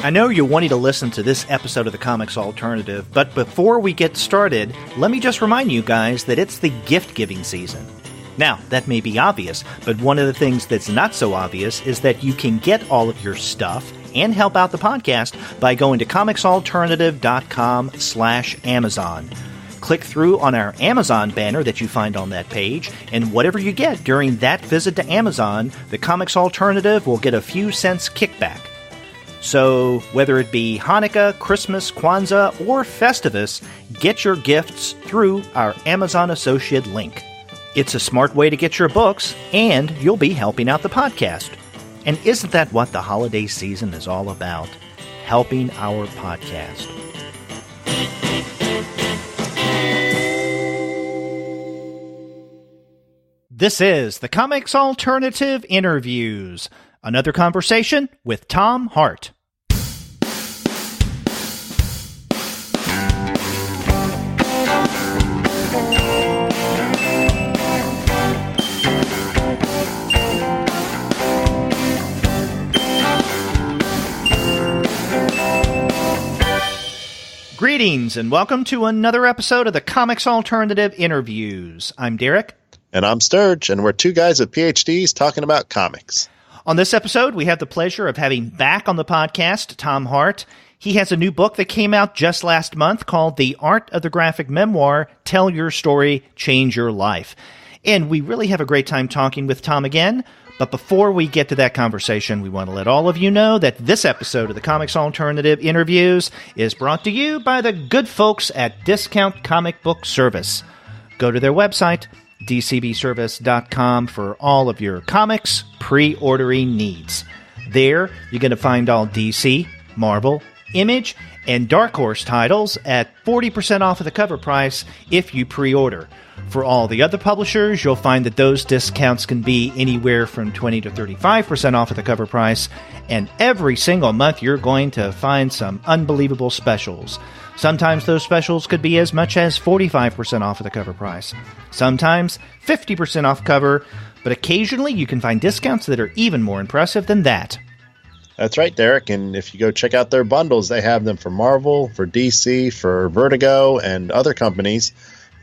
I know you're wanting to listen to this episode of the Comics Alternative, but before we get started, let me just remind you guys that it's the gift-giving season. Now, that may be obvious, but one of the things that's not so obvious is that you can get all of your stuff and help out the podcast by going to comicsalternative.com/Amazon. Click through on our Amazon banner that you find on that page, and whatever you get during that visit to Amazon, the Comics Alternative will get a few cents kickback. So, whether it be Hanukkah, Christmas, Kwanzaa, or Festivus, get your gifts through our Amazon Associate link. It's a smart way to get your books, and you'll be helping out the podcast. And isn't that what the holiday season is all about? Helping our podcast. This is the Comics Alternative Interviews, another conversation with Tom Hart. Greetings and welcome to another episode of the Comics Alternative Interviews. I'm Derek. And I'm Sterg, and we're two guys with PhDs talking about comics. On this episode, we have the pleasure of having back on the podcast Tom Hart. He has a new book that came out just last month called The Art of the Graphic Memoir, Tell Your Story, Change Your Life. And we really have a great time talking with Tom again. But before we get to that conversation, we want to let all of you know that this episode of the Comics Alternative Interviews is brought to you by the good folks at Discount Comic Book Service. Go to their website, dcbservice.com, for all of your comics pre-ordering needs. There, you're going to find all DC, Marvel, Image, and Dark Horse titles at 40% off of the cover price if you pre-order. For all the other publishers, you'll find that those discounts can be anywhere from 20 to 35% off of the cover price, and every single month you're going to find some unbelievable specials. Sometimes those specials could be as much as 45% off of the cover price. Sometimes 50% off cover, but occasionally you can find discounts that are even more impressive than that. That's right, Derek. And if you go check out their bundles, they have them for Marvel, for DC, for Vertigo, and other companies.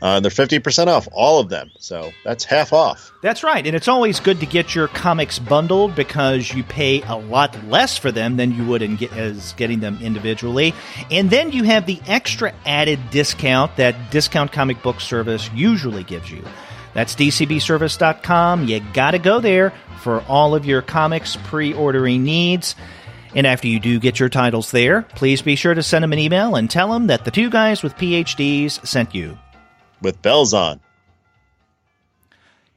They're 50% off, all of them. So that's half off. That's right. And it's always good to get your comics bundled because you pay a lot less for them than you would as getting them individually. And then you have the extra added discount that Discount Comic Book Service usually gives you. That's dcbservice.com. You got to go there for all of your comics pre-ordering needs. And after you do get your titles there, please be sure to send them an email and tell them that the two guys with PhDs sent you. With bells on.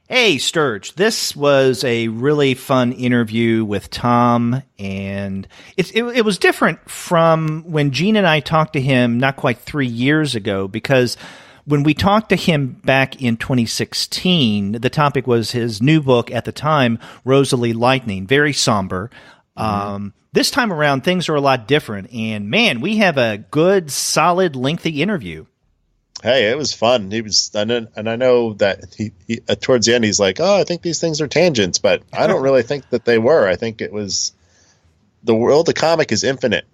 Hey, Sterg, this was a really fun interview with Tom, and it was different from when Gene and I talked to him not quite 3 years ago, because when we talked to him back in 2016, the topic was his new book at the time, Rosalie Lightning, very somber. This time around, things are a lot different, and man, we have a good, solid, lengthy interview. Hey, it was fun. He was, and I know that he towards the end he's like, "Oh, I think these things are tangents," but I don't really think that they were. I think it was the world of comic is infinite.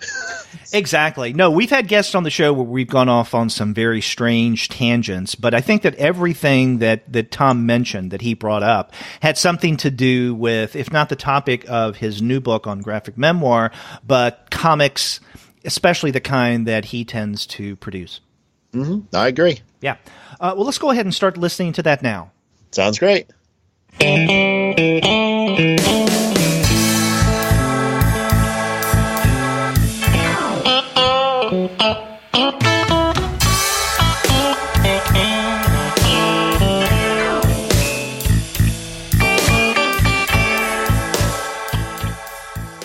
Exactly. No, we've had guests on the show where we've gone off on some very strange tangents, but I think that everything that Tom mentioned that he brought up had something to do with, if not the topic of his new book on graphic memoir, but comics, especially the kind that he tends to produce. Mm-hmm. I agree. Yeah. Well, let's go ahead and start listening to that now. Sounds great.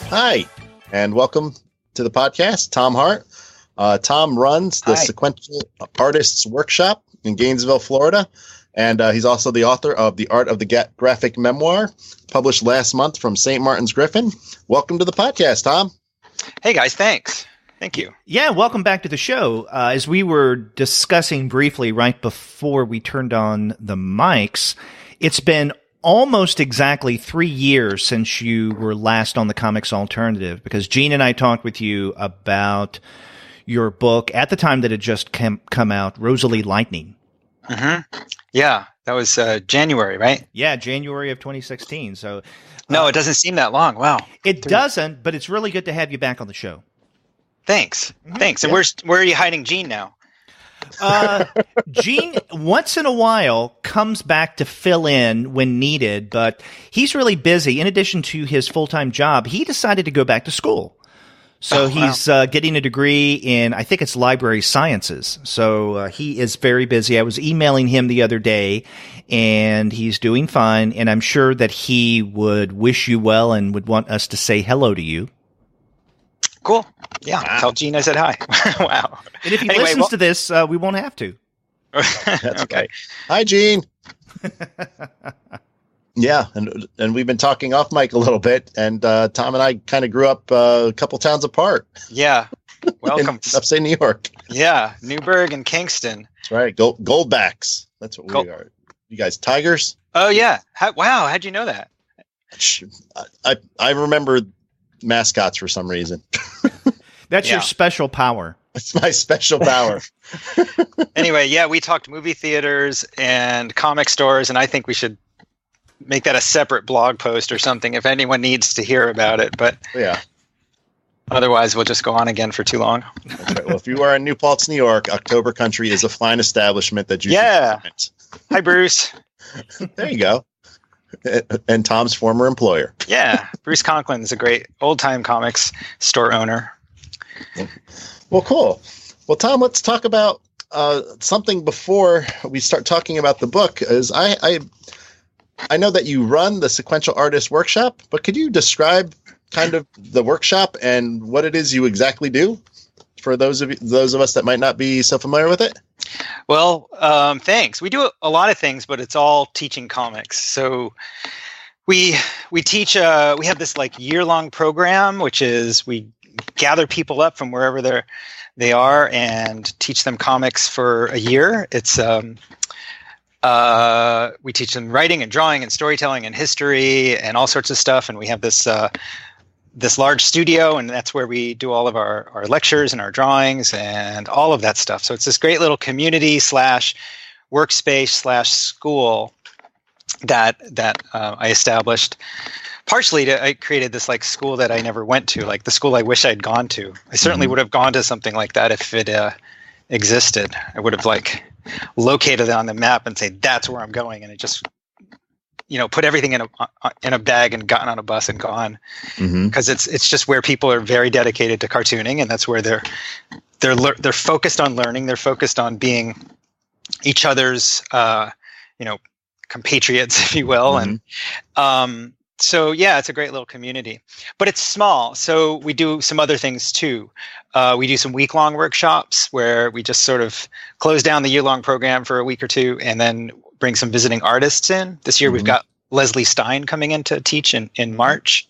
Hi, and welcome to the podcast, Tom Hart. Tom runs the Sequential Artists Workshop in Gainesville, Florida, and he's also the author of The Art of the Graphic Memoir, published last month from St. Martin's Griffin. Welcome to the podcast, Tom. Hey, guys. Thanks. Thank you. Yeah, welcome back to the show. As we were discussing briefly right before we turned on the mics, it's been almost exactly 3 years since you were last on the Comics Alternative, because Gene and I talked with you about your book at the time that it just come out, Rosalie Lightning. Mm-hmm. Yeah, that was January, right? Yeah, January of 2016. So no, it doesn't seem that long. Wow. It doesn't, but it's really good to have you back on the show. Thanks. Mm-hmm. Thanks. And where are you hiding Gene now? Gene, once in a while, comes back to fill in when needed, but he's really busy. In addition to his full-time job, he decided to go back to school. So he's getting a degree in, I think it's library sciences. So he is very busy. I was emailing him the other day, and he's doing fine. And I'm sure that he would wish you well and would want us to say hello to you. Cool. Yeah. Wow. Tell Gene I said hi. Wow. And if he listens to this, we won't have to. That's okay. Hi, Gene. Yeah, and we've been talking off mic a little bit, and Tom and I kind of grew up a couple towns apart. Yeah, welcome. In upstate New York. Yeah, Newburgh and Kingston. That's right, Goldbacks. That's what we are. You guys, Tigers? Oh, yeah. Wow, how'd you know that? I remember mascots for some reason. That's your special power. It's my special power. Anyway, yeah, we talked movie theaters and comic stores, and I think we should make that a separate blog post or something if anyone needs to hear about it. But yeah, otherwise we'll just go on again for too long. That's right. Well, if you are in New Paltz, New York, October Country is a fine establishment that you should frequent. Hi, Bruce. There you go. And Tom's former employer. Yeah, Bruce Conklin's a great old-time comics store owner. Well, cool. Well, Tom, let's talk about something before we start talking about the book. I know that you run the Sequential Artist Workshop, but could you describe kind of the workshop and what it is you exactly do for those of us that might not be so familiar with it? Well, thanks. We do a lot of things, but it's all teaching comics. So we teach. We have this like year-long program, which is we gather people up from wherever they are and teach them comics for a year. It's we teach them writing and drawing and storytelling and history and all sorts of stuff. And we have this large studio, and that's where we do all of our lectures and our drawings and all of that stuff. So it's this great little community / workspace / school that I established. Partially, I created this like school that I never went to, like the school I wish I'd gone to. I certainly would have gone to something like that if it existed. I would have like located it on the map and say that's where I'm going, and it just put everything in a bag and gotten on a bus and gone, because it's just where people are very dedicated to cartooning, and that's where they're focused on learning. They're focused on being each other's compatriots, if you will, and so yeah, it's a great little community, but it's small. So we do some other things too. We do some week-long workshops where we just sort of close down the year-long program for a week or two and then bring some visiting artists in. This year we've got Leslie Stein coming in to teach in March.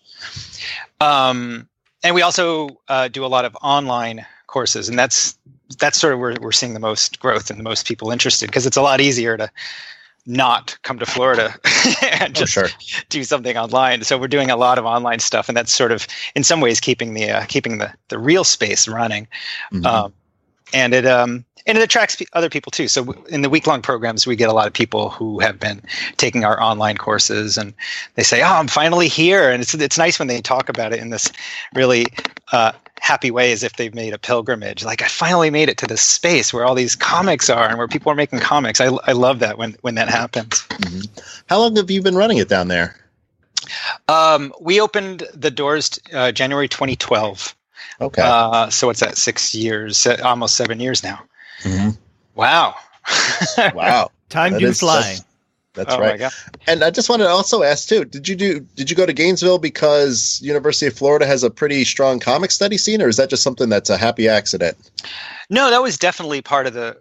And we also do a lot of online courses, and that's sort of where we're seeing the most growth and the most people interested, because it's a lot easier to not come to Florida and just do something online. So we're doing a lot of online stuff, and that's sort of in some ways keeping the real space running. And it attracts other people too. So in the week-long programs, we get a lot of people who have been taking our online courses, and they say, "Oh, I'm finally here." And it's nice when they talk about it in this really happy way, as if they've made a pilgrimage. Like, I finally made it to this space where all these comics are and where people are making comics. I love that when that happens. How long have you been running it down there? We opened the doors January 2012. Okay. So what's that? 6 years, almost 7 years now. Wow. Wow. Time do fly. That's right. And I just wanted to also ask too, did you go to Gainesville because University of Florida has a pretty strong comic study scene, or is that just something that's a happy accident? No, that was definitely part of the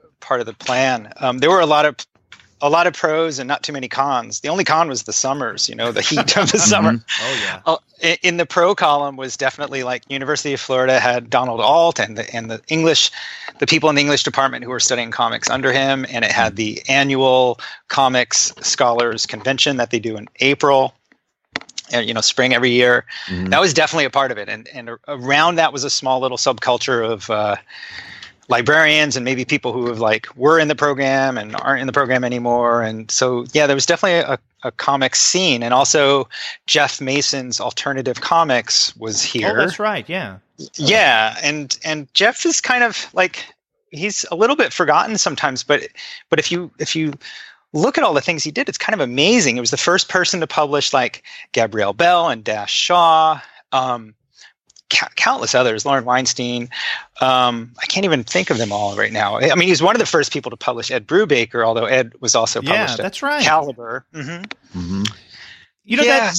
plan. There were a lot of a lot of pros and not too many cons. The only con was the summers, the heat of the summer. Oh yeah. In the pro column was definitely like University of Florida had Donald Alt and the people in the English department who were studying comics under him, and it had the annual comics scholars convention that they do in April. Spring every year. That was definitely a part of it. And around that was a small little subculture of librarians and maybe people who were in the program and aren't in the program anymore. And so, yeah, there was definitely a comics scene. And also Jeff Mason's Alternative Comics was here. Oh, that's right. Yeah. Yeah. And Jeff is kind of he's a little bit forgotten sometimes, but if you look at all the things he did, it's kind of amazing. It was the first person to publish Gabrielle Bell and Dash Shaw, countless others, Lauren Weinstein. I can't even think of them all right now. I mean, he's one of the first people to publish Ed Brubaker, although Ed was also published that's right. Caliber. Mm-hmm.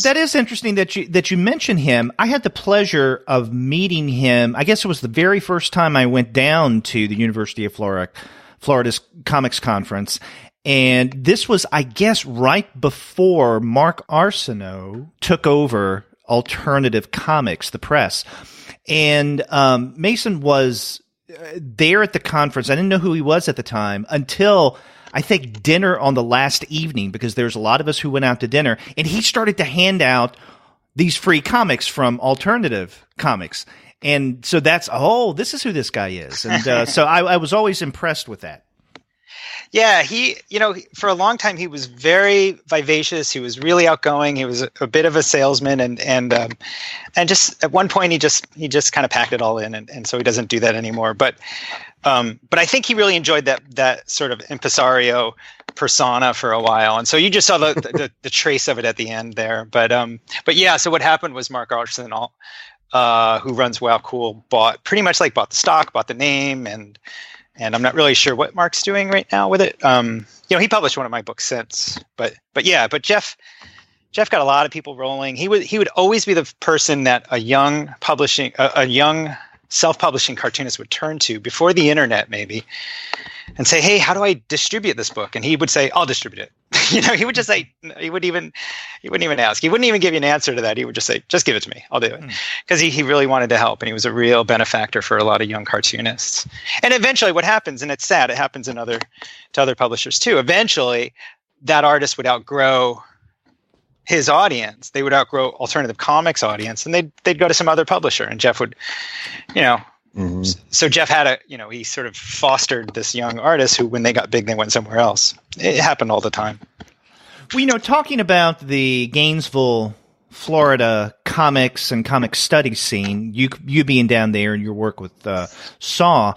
That is interesting that you mention him. I had the pleasure of meeting him. I guess it was the very first time I went down to the University of Florida's Comics Conference. And this was, I guess, right before Mark Arsenault took over Alternative Comics, the press. And Mason was there at the conference. I didn't know who he was at the time until, I think, dinner on the last evening, because there's a lot of us who went out to dinner. And he started to hand out these free comics from Alternative Comics. And so this is who this guy is. And so I was always impressed with that. Yeah, he, for a long time he was very vivacious. He was really outgoing. He was a bit of a salesman, and just at one point he just kind of packed it all in, and so he doesn't do that anymore. But I think he really enjoyed that sort of impresario persona for a while, and so you just saw the trace of it at the end there. But yeah, so what happened was Mark Arsenault, who runs Wow Cool, bought the stock, bought the name, and I'm not really sure what Mark's doing right now with it. He published one of my books since, but Jeff got a lot of people rolling. He would always be the person that a young self-publishing cartoonist would turn to before the internet, maybe, and say, "Hey, how do I distribute this book?" And he would say, "I'll distribute it." He would just say, he wouldn't even ask. He wouldn't even give you an answer to that. He would just say, "Just give it to me. I'll do it." Because he really wanted to help, and he was a real benefactor for a lot of young cartoonists. And eventually what happens, and it's sad, it happens to other publishers too. Eventually that artist would outgrow his audience. They would outgrow Alternative Comics audience, and they'd go to some other publisher, and Jeff would, So Jeff had he sort of fostered this young artist who, when they got big, they went somewhere else. It happened all the time. Well, talking about the Gainesville, Florida comics and comic study scene, you being down there and your work with Saw,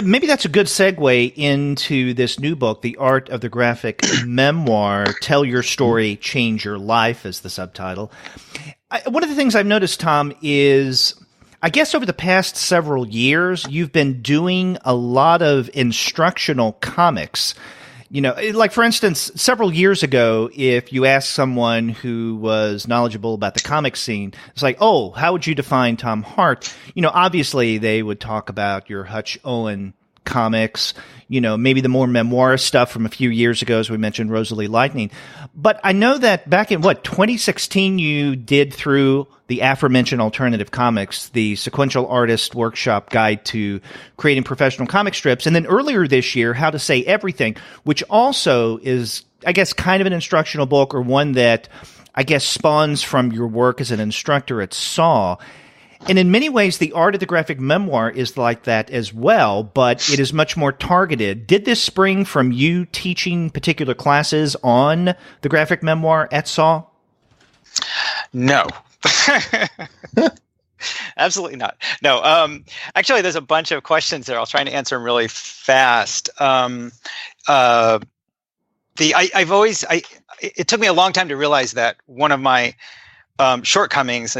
maybe that's a good segue into this new book, The Art of the Graphic Memoir, Tell Your Story, Change Your Life is the subtitle. One of the things I've noticed, Tom, is I guess over the past several years, you've been doing a lot of instructional comics. For instance, several years ago, if you asked someone who was knowledgeable about the comic scene, it's like, "Oh, how would you define Tom Hart?" Obviously they would talk about your Hutch Owen comics, maybe the more memoir stuff from a few years ago, as we mentioned, Rosalie Lightning. But I know that back in 2016, you did through the aforementioned Alternative Comics, the Sequential Artist Workshop Guide to Creating Professional Comic Strips. And then earlier this year, How to Say Everything, which also is, I guess, kind of an instructional book, or one that, I guess, spawns from your work as an instructor at SAW. And in many ways, The Art of the Graphic Memoir is like that as well, but it is much more targeted. Did this spring from you teaching particular classes on the graphic memoir at SAW? No. Absolutely not. No. Actually, there's a bunch of questions there. I'll try to answer them really fast. It took me a long time to realize that one of my shortcomings,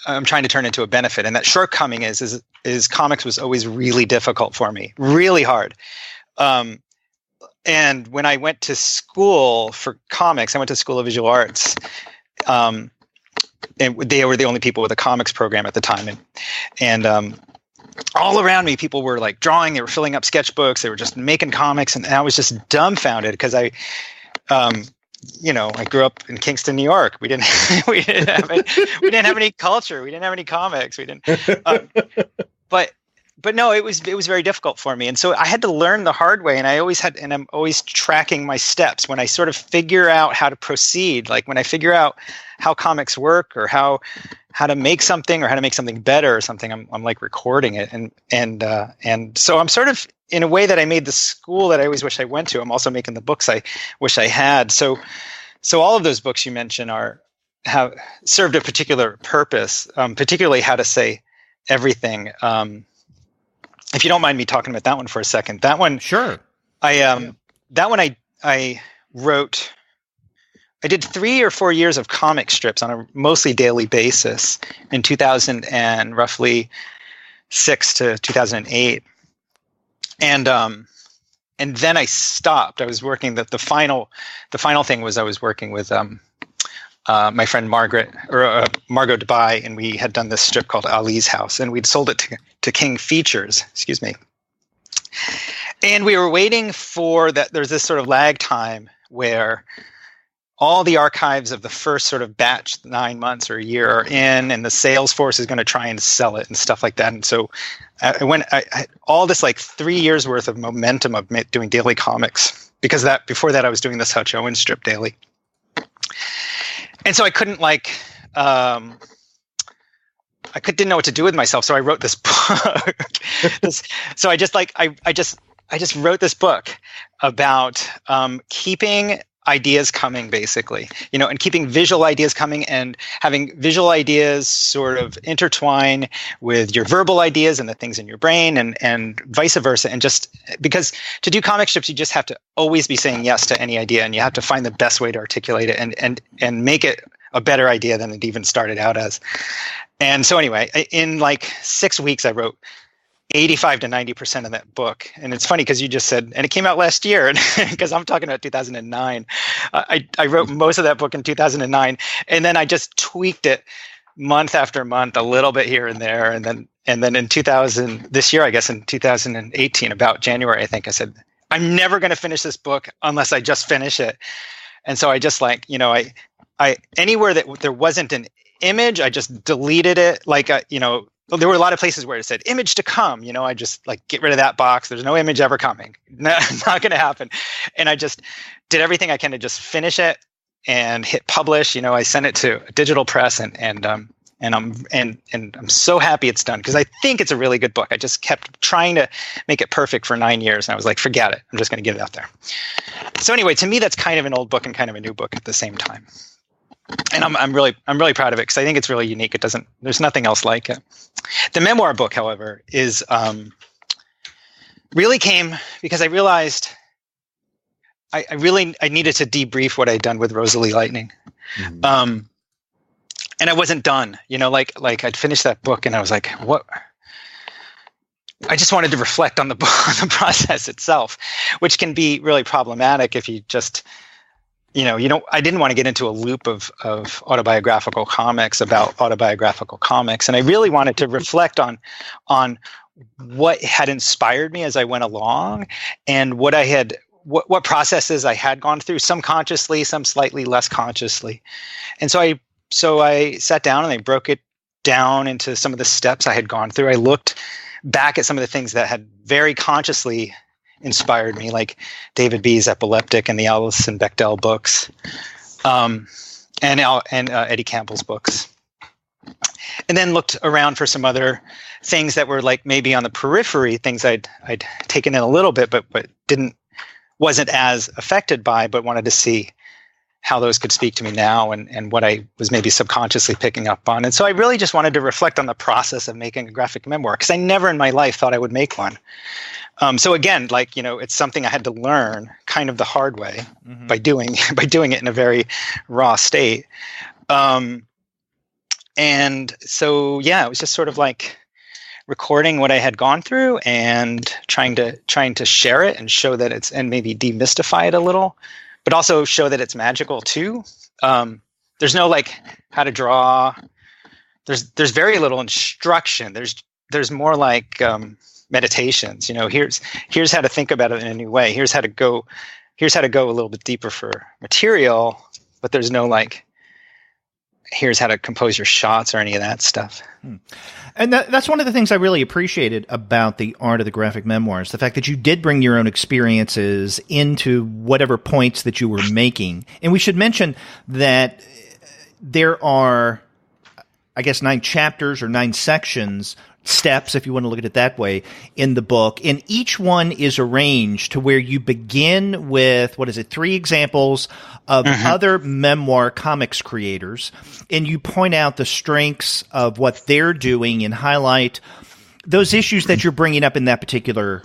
I'm trying to turn into a benefit, and that shortcoming is comics was always really difficult for me, really hard. And when I went to school for comics, I went to School of Visual Arts. And they were the only people with a comics program at the time, and all around me, people were like drawing, they were filling up sketchbooks, they were just making comics, and I was just dumbfounded because I grew up in Kingston, New York. We didn't have any culture. We didn't have any comics. We didn't. But no, it was very difficult for me, and so I had to learn the hard way. And I'm always tracking my steps when I sort of figure out how to proceed. Like when I figure out how comics work, or how to make something, or how to make something better, or something. I'm like recording it, and so I'm sort of, in a way that I made the school that I always wish I went to, I'm also making the books I wish I had. So all of those books you mentioned have served a particular purpose, particularly How to Say Everything. If you don't mind me talking about that one for a second, that one, sure. I wrote. I did 3 or 4 years of comic strips on a mostly daily basis in 2000 and roughly 6 to 2008. And then I stopped. I was working the final thing was I was working with my friend Margot Dubai, and we had done this strip called Ali's House, and we'd sold it to King Features. Excuse me. And we were waiting for that. There's this sort of lag time where all the archives of the first sort of batch, 9 months or a year, are in, and the sales force is going to try and sell it and stuff like that. And so I all this like 3 years worth of momentum of doing daily comics, because before that I was doing this Hutch Owen strip daily. And so I couldn't didn't know what to do with myself. So I wrote this book. So I just wrote this book about keeping ideas coming, basically, and keeping visual ideas coming, and having visual ideas sort of intertwine with your verbal ideas and the things in your brain, and vice versa. And just because to do comic strips, you just have to always be saying yes to any idea, and you have to find the best way to articulate it and make it a better idea than it even started out as. And so anyway, in like 6 weeks, I wrote 85 to 90% of that book. And it's funny because you just said, and it came out last year, because I'm talking about 2009. I wrote most of that book in 2009, and then I just tweaked it month after month, a little bit here and there. And then in this year, I guess in 2018, about January, I think I said, I'm never going to finish this book unless I just finish it. And so I just I anywhere that there wasn't an image, I just deleted it. There were a lot of places where it said image to come, I just get rid of that box. There's no image ever coming. Not going to happen. And I just did everything I can to just finish it and hit publish. I sent it to a digital press, and I'm so happy it's done, because I think it's a really good book. I just kept trying to make it perfect for 9 years, and I was like, forget it. I'm just going to get it out there. So anyway, to me, that's kind of an old book and kind of a new book at the same time. And I'm really proud of it, because I think it's really unique. There's nothing else like it. The memoir book, however, is really came because I realized I needed to debrief what I'd done with Rosalie Lightning. Mm-hmm. And I wasn't done, like I'd finished that book, and I was like, what? I just wanted to reflect on the process itself, which can be really problematic if you just, I didn't want to get into a loop of autobiographical comics about autobiographical comics. And I really wanted to reflect on what had inspired me as I went along, and what processes I had gone through, some consciously, some slightly less consciously. And so I sat down and I broke it down into some of the steps I had gone through. I looked back at some of the things that had very consciously inspired me, like David B's Epileptic and the Alison Bechdel books, and Eddie Campbell's books. And then looked around for some other things that were like maybe on the periphery, things I'd taken in a little bit, but wasn't as affected by, but wanted to see how those could speak to me now, and what I was maybe subconsciously picking up on. And so I really just wanted to reflect on the process of making a graphic memoir, because I never in my life thought I would make one. So again, it's something I had to learn kind of the hard way, mm-hmm. by doing it in a very raw state. And so, yeah, it was just sort of like recording what I had gone through and trying to share it and show that and maybe demystify it a little, but also show that it's magical too. There's no how to draw. There's very little instruction. there's more like meditations. Here's how to think about it in a new way. Here's how to go a little bit deeper for material, but there's no like, here's how to compose your shots or any of that stuff. And that's one of the things I really appreciated about the art of the graphic memoirs, the fact that you did bring your own experiences into whatever points that you were making. And we should mention that there are, I guess, 9 chapters or 9 sections, steps, if you want to look at it that way, in the book. And each one is arranged to where you begin with, 3 examples of other memoir comics creators, and you point out the strengths of what they're doing and highlight those issues that you're bringing up in that particular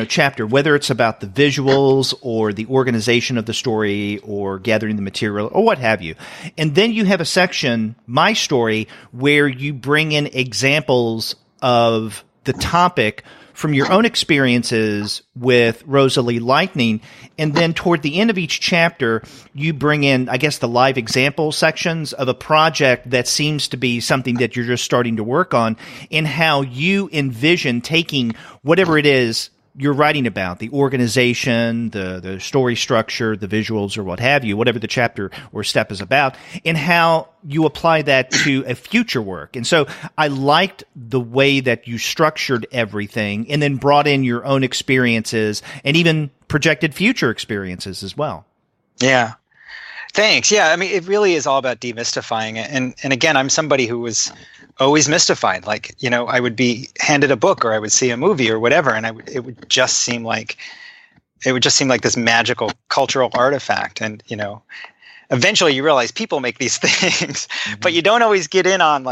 chapter, whether it's about the visuals or the organization of the story or gathering the material or what have you. And then you have a section, My Story, where you bring in examples of the topic from your own experiences with Rosalie Lightning. And then toward the end of each chapter, you bring in, I guess, the live example sections of a project that seems to be something that you're just starting to work on, and how you envision taking whatever it is you're writing about, the organization, the story structure, the visuals, or what have you, whatever the chapter or step is about, and how you apply that to a future work. And so I liked the way that you structured everything and then brought in your own experiences and even projected future experiences as well. Yeah. Thanks. Yeah. I mean, it really is all about demystifying it. And again, I'm somebody who was always mystified. Like, I would be handed a book or I would see a movie or whatever, and it would just seem like this magical cultural artifact. And, eventually you realize people make these things, but you don't always get in on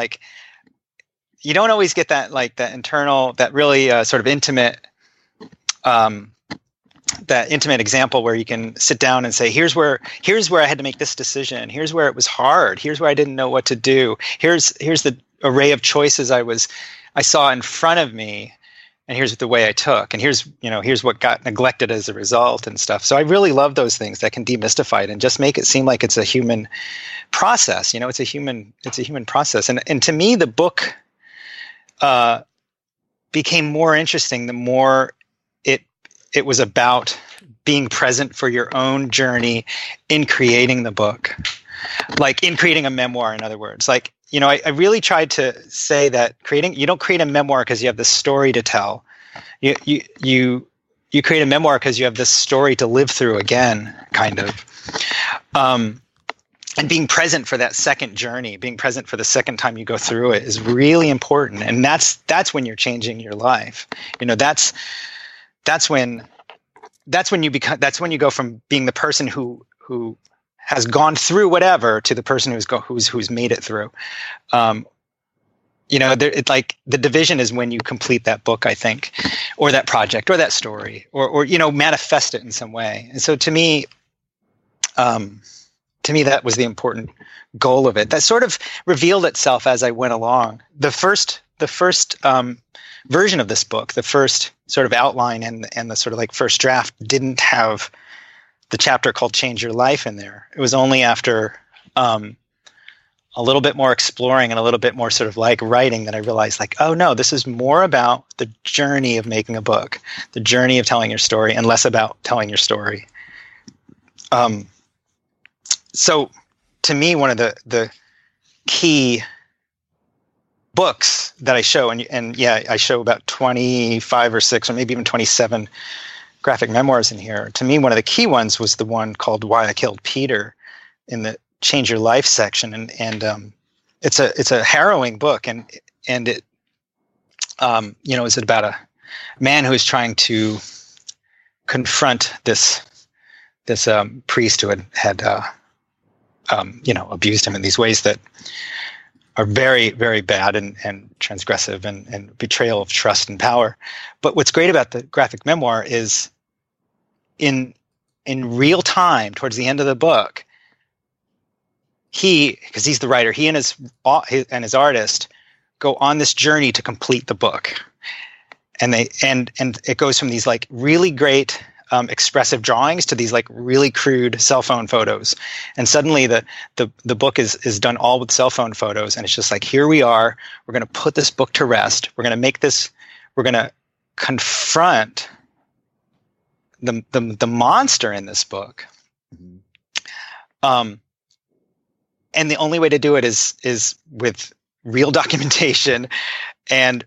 you don't always get that, that internal, that really sort of intimate, that intimate example where you can sit down and say, here's where I had to make this decision. Here's where it was hard. Here's where I didn't know what to do. Here's the array of choices I saw in front of me, and here's the way I took, and here's what got neglected as a result and stuff. So I really love those things that can demystify it and just make it seem like it's a human process. It's a human process. And to me, the book became more interesting the more it was about being present for your own journey in creating the book, like in creating a memoir, in other words. I really tried to say that you don't create a memoir because you have this story to tell. You create a memoir because you have this story to live through again, kind of. And being present for that second journey, being present for the second time you go through it is really important. And that's when you're changing your life. That's when you go from being the person who has gone through whatever to the person who's made it through. The division is when you complete that book, I think, or that project or that story, or manifest it in some way. And so to me, that was the important goal of it. That sort of revealed itself as I went along. The first version of this book, the first sort of outline and the sort of first draft didn't have the chapter called Change Your Life in there. It was only after a little bit more exploring and a little bit more sort of writing that I realized oh no, this is more about the journey of making a book, the journey of telling your story, and less about telling your story. So to me, one of the key books that I show, and I show about 25 or 6 or maybe even 27 graphic memoirs in here. To me, one of the key ones was the one called Why I Killed Peter in the Change Your Life section. And it's a harrowing book. And it, is about a man who is trying to confront this priest who had abused him in these ways that are very, very bad and transgressive and betrayal of trust and power. But what's great about the graphic memoir is in real time, towards the end of the book, because he's the writer, he and his artist go on this journey to complete the book. And it goes from these really great expressive drawings to these like really crude cell phone photos. And suddenly the book is done all with cell phone photos. And it's just like, here we are, we're going to put this book to rest. We're going to confront the monster in this book. And the only way to do it is with real documentation. And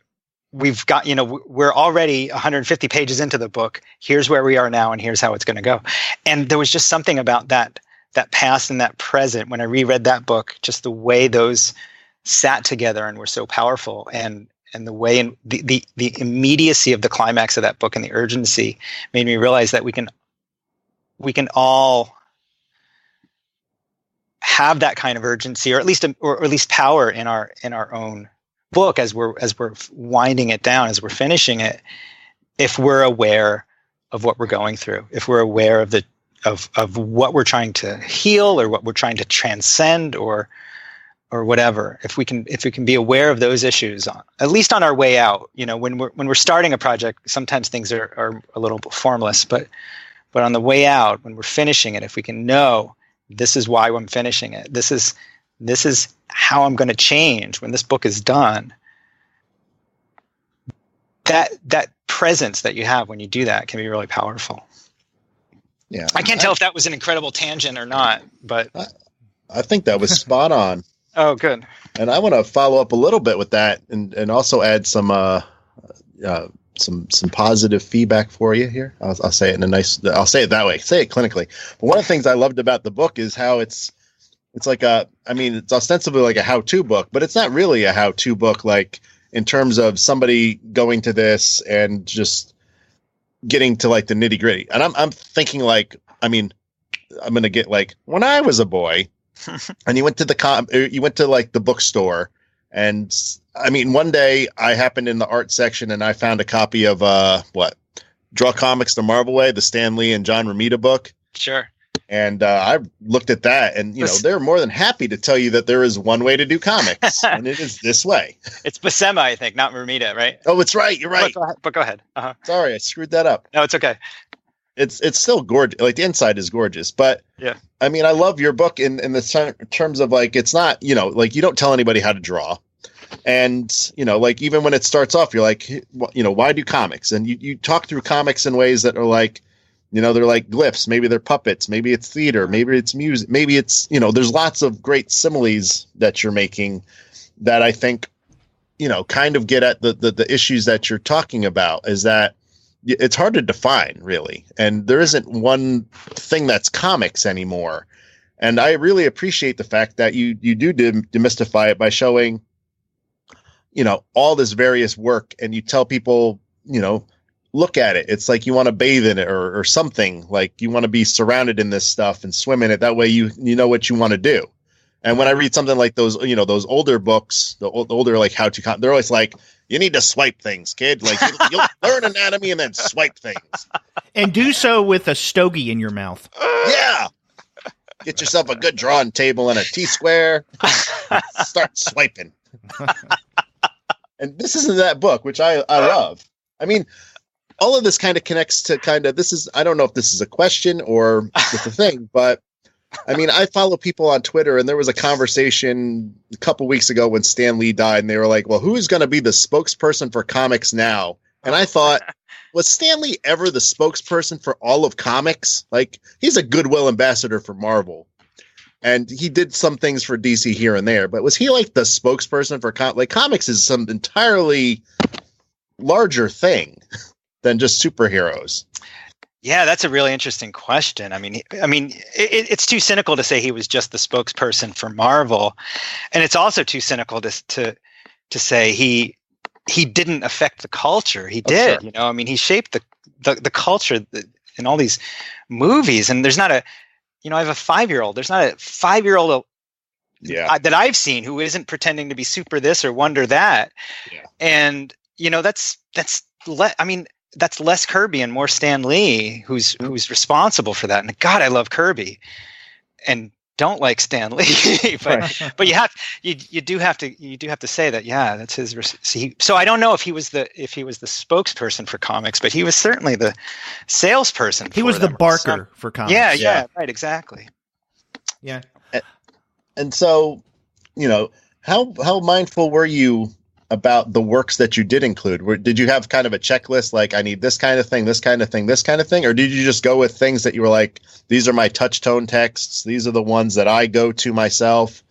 we've got, we're already 150 pages into the book. Here's where we are now, and here's how it's going to go. And there was just something about that past and that present when I reread that book, just the way those sat together and were so powerful, and the way and the immediacy of the climax of that book and the urgency made me realize that we can all have that kind of urgency, or at least power in our own book as we're winding it down, as we're finishing it, if we're aware of what we're going through, if we're aware of of what we're trying to heal or what we're trying to transcend or whatever. If we can be aware of those issues, at least on our way out. When we're starting a project, sometimes things are a little formless, but on the way out, when we're finishing it, if we can know this is why I'm finishing it, this is how I'm going to change when this book is done. That presence that you have when you do that can be really powerful. Yeah, I can't tell if that was an incredible tangent or not, but I think that was spot on. Oh, good. And I want to follow up a little bit with that, and also add some positive feedback for you here. I'll say it I'll say it that way. Say it clinically. But one of the things I loved about the book is how it's like it's ostensibly like a how-to book, but it's not really a how-to book, like in terms of somebody going to this and just getting to like the nitty-gritty. And I'm thinking like, I'm going to get like, when I was a boy and you went to like the bookstore, and one day I happened in the art section and I found a copy of Draw Comics the Marvel Way, the Stan Lee and John Romita book. Sure. And I looked at that, and they're more than happy to tell you that there is one way to do comics, and it is this way. It's Buscema, I think, not Romita, right? Oh, it's right. You're right. But go ahead. Uh-huh. Sorry, I screwed that up. No, it's okay. It's still gorgeous. Like the inside is gorgeous, but yeah. I love your book in the terms of like, it's not, like you don't tell anybody how to draw. And, like even when it starts off, you're like, why do comics? And you talk through comics in ways that are like, they're like glyphs. Maybe they're puppets. Maybe it's theater. Maybe it's music. Maybe it's, there's lots of great similes that you're making that I think, kind of get at the issues that you're talking about, is that it's hard to define, really. And there isn't one thing that's comics anymore. And I really appreciate the fact that you do demystify it by showing, all this various work, and you tell people, look at it. It's like you want to bathe in it or something, like you want to be surrounded in this stuff and swim in it. That way you know what you want to do. And when I read something like those, those older books, the older like how to, they're always like, you need to swipe things, kid. Like you'll learn anatomy and then swipe things. And do so with a stogie in your mouth. Yeah. Get yourself a good drawing table and a T-square. Start swiping. And this isn't that book, which I love. All of this kind of connects to I don't know if this is a question or just a thing, but I follow people on Twitter, and there was a conversation a couple weeks ago when Stan Lee died, and they were like, well, who's going to be the spokesperson for comics now? And I thought, was Stan Lee ever the spokesperson for all of comics? Like, he's a goodwill ambassador for Marvel, and he did some things for DC here and there, but was he like the spokesperson for comics is some entirely larger thing than just superheroes? Yeah, that's a really interesting question. It's too cynical to say he was just the spokesperson for Marvel, and it's also too cynical to say he didn't affect the culture. He did, sure. He shaped the culture in all these movies. And there's not I have a 5-year-old. There's not a 5-year-old that I've seen who isn't pretending to be super this or wonder that. Yeah. And that's less Kirby and more Stan Lee who's responsible for that. And God, I love Kirby. And don't like Stan Lee, but you do have to say that, yeah, that's his. So I don't know if he was the spokesperson for comics, but he was certainly the salesperson. He was the barker for comics. Yeah, right, exactly. Yeah, and so, how mindful were you about the works that you did include? Did you have kind of a checklist, like I need this kind of thing, this kind of thing, this kind of thing? Or did you just go with things that you were like, these are my touch tone texts, these are the ones that I go to myself,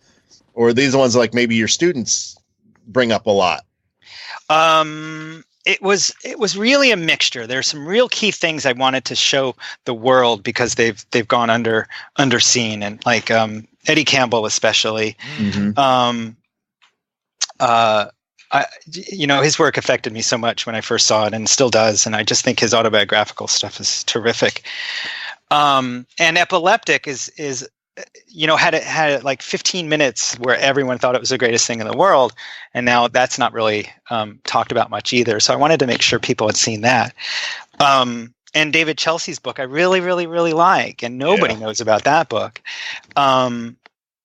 or these are the ones like maybe your students bring up a lot? It was really a mixture. There's some real key things I wanted to show the world because they've gone underseen, and like Eddie Campbell especially. Mm-hmm. His work affected me so much when I first saw it, and still does. And I just think his autobiographical stuff is terrific. And Epileptic is had like 15 minutes where everyone thought it was the greatest thing in the world, and now that's not really talked about much either. So I wanted to make sure people had seen that. And David Chelsea's book I really, really, really like, and nobody knows about that book.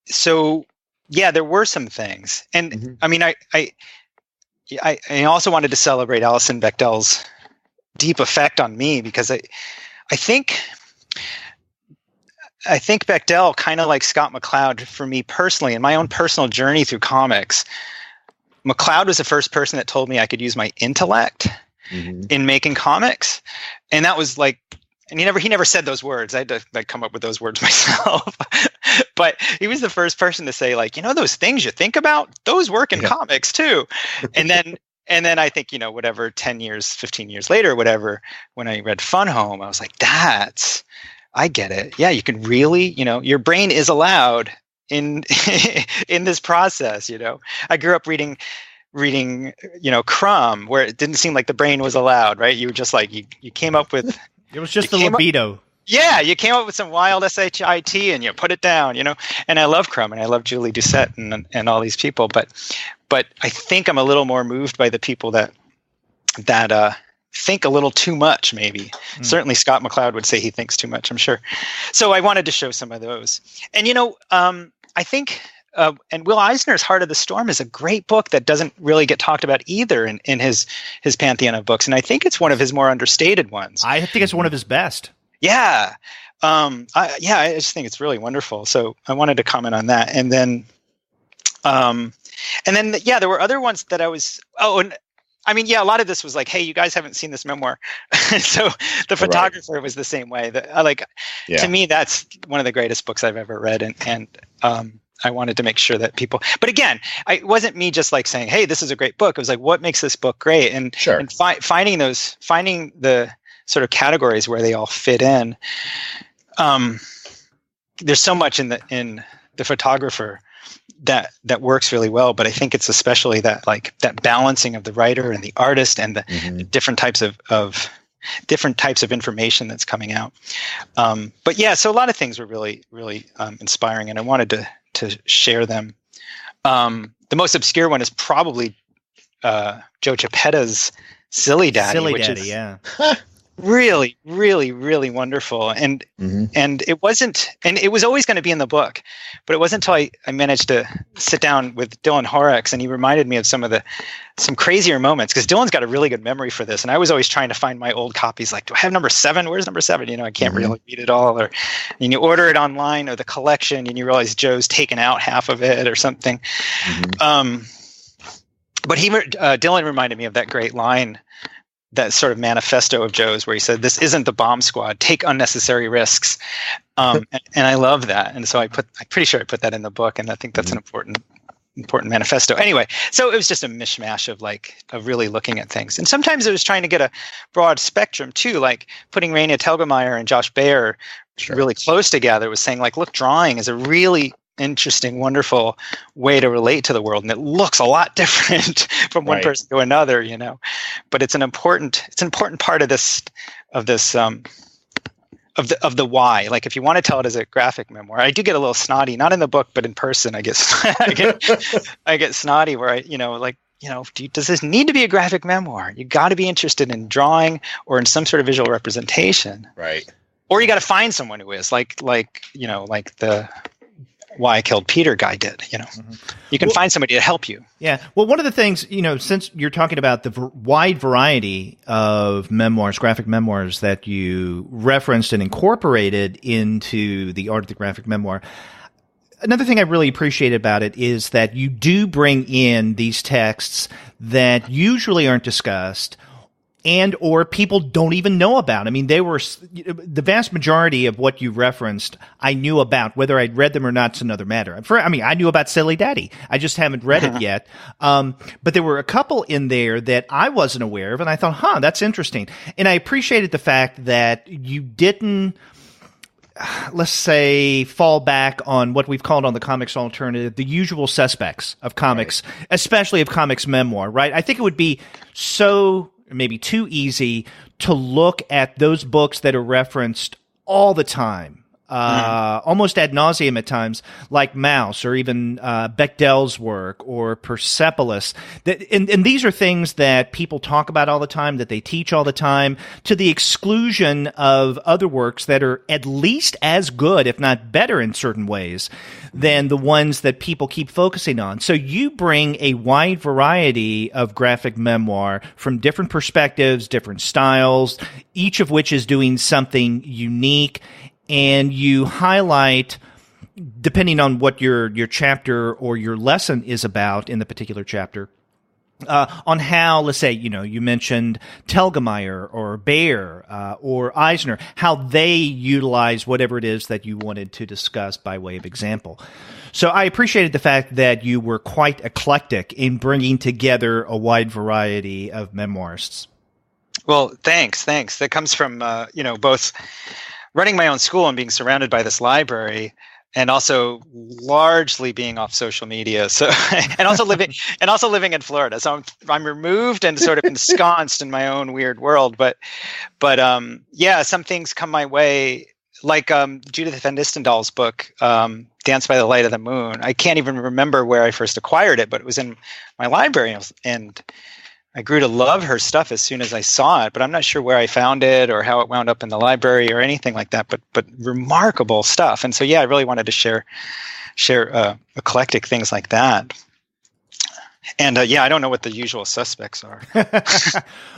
So yeah, there were some things, and I mean, I also wanted to celebrate Alison Bechdel's deep effect on me, because I think Bechdel, kind of like Scott McCloud for me personally, in my own personal journey through comics, McCloud was the first person that told me I could use my intellect in making comics, and that was like, and he never said those words. I had to like come up with those words myself. But he was the first person to say, like, those things you think about, those work in comics too. And then I think, whatever, 10 years, 15 years later, whatever, when I read Fun Home, I was like, I get it. Yeah, you can really, your brain is allowed in in this process. I grew up reading Crumb, where it didn't seem like the brain was allowed, right? You were just like, you came up with, it was just the libido. Yeah, you came up with some wild shit and you put it down, And I love Crumb, and I love Julie Doucette and all these people, but I think I'm a little more moved by the people that think a little too much, maybe. Certainly Scott McCloud would say he thinks too much, I'm sure. So I wanted to show some of those. And I think and Will Eisner's Heart of the Storm is a great book that doesn't really get talked about either in his pantheon of books, and I think it's one of his more understated ones. I think it's one of his best. Yeah. I just think it's really wonderful. So I wanted to comment on that. And then there were other ones that I was, a lot of this was like, hey, you guys haven't seen this memoir. So the photographer was the same way. To me, that's one of the greatest books I've ever read. And I wanted to make sure that people, but again, it wasn't me just like saying, hey, this is a great book. It was like, what makes this book great? And, finding the sort of categories where they all fit in. There's so much in the photographer that works really well, but I think it's especially that balancing of the writer and the artist and the different types of information that's coming out. But yeah, so a lot of things were really, really inspiring, and I wanted to share them. The most obscure one is probably Joe Chiappetta's Silly Daddy, which is really, really, really wonderful. And it wasn't, and it was always going to be in the book, but it wasn't until I managed to sit down with Dylan Horrocks, and he reminded me of some crazier moments, because Dylan's got a really good memory for this. And I was always trying to find my old copies, like, do I have number 7? Where's number 7? I can't really read it all. And you order it online or the collection, and you realize Joe's taken out half of it or something. But Dylan reminded me of that great line, that sort of manifesto of Joe's, where he said, "This isn't the bomb squad. Take unnecessary risks." And I love that. And so I'm pretty sure I put that in the book, and I think that's an important manifesto. Anyway, so it was just a mishmash of really looking at things. And sometimes it was trying to get a broad spectrum too, like putting Raina Telgemeier and Josh Baer really close together, was saying, like, look, drawing is a really interesting, wonderful way to relate to the world, and it looks a lot different from one person to another, but it's an important part of the why. Like, if you want to tell it as a graphic memoir, I do get a little snotty, not in the book, but in person. I guess I get snotty where does this need to be a graphic memoir? You got to be interested in drawing or in some sort of visual representation, right? Or you got to find someone who is like the Why I Killed Peter guy did. You can find somebody to help you. Yeah. Well, one of the things, since you're talking about the wide variety of memoirs, graphic memoirs that you referenced and incorporated into the Art of the Graphic Memoir, another thing I really appreciate about it is that you do bring in these texts that usually aren't discussed and or people don't even know about. I mean, they were the vast majority of what you referenced I knew about. Whether I'd read them or not is another matter. I knew about Silly Daddy. I just haven't read it yet. But there were a couple in there that I wasn't aware of, and I thought, that's interesting. And I appreciated the fact that you didn't, let's say, fall back on what we've called on the comics alternative, the usual suspects of comics, right, especially of comics memoir, right? I think it would be so maybe too easy to look at those books that are referenced all the time, almost ad nauseum at times, like Mouse or even Bechdel's work or Persepolis. And these are things that people talk about all the time, that they teach all the time, to the exclusion of other works that are at least as good, if not better in certain ways, than the ones that people keep focusing on. So you bring a wide variety of graphic memoir from different perspectives, different styles, each of which is doing something unique. And you highlight, depending on what your chapter or your lesson is about in the particular chapter, on how, let's say, you mentioned Telgemeier or Bayer or Eisner, how they utilize whatever it is that you wanted to discuss by way of example. So I appreciated the fact that you were quite eclectic in bringing together a wide variety of memoirists. Well, thanks. That comes from, both running my own school and being surrounded by this library, and also largely being off social media. So, and also living in Florida. So I'm removed and sort of ensconced in my own weird world. But some things come my way, like Judith Van Distendal's book, Dance by the Light of the Moon. I can't even remember where I first acquired it, but it was in my library, and I grew to love her stuff as soon as I saw it, but I'm not sure where I found it or how it wound up in the library or anything like that, but remarkable stuff. And so, I really wanted to share eclectic things like that. And I don't know what the usual suspects are.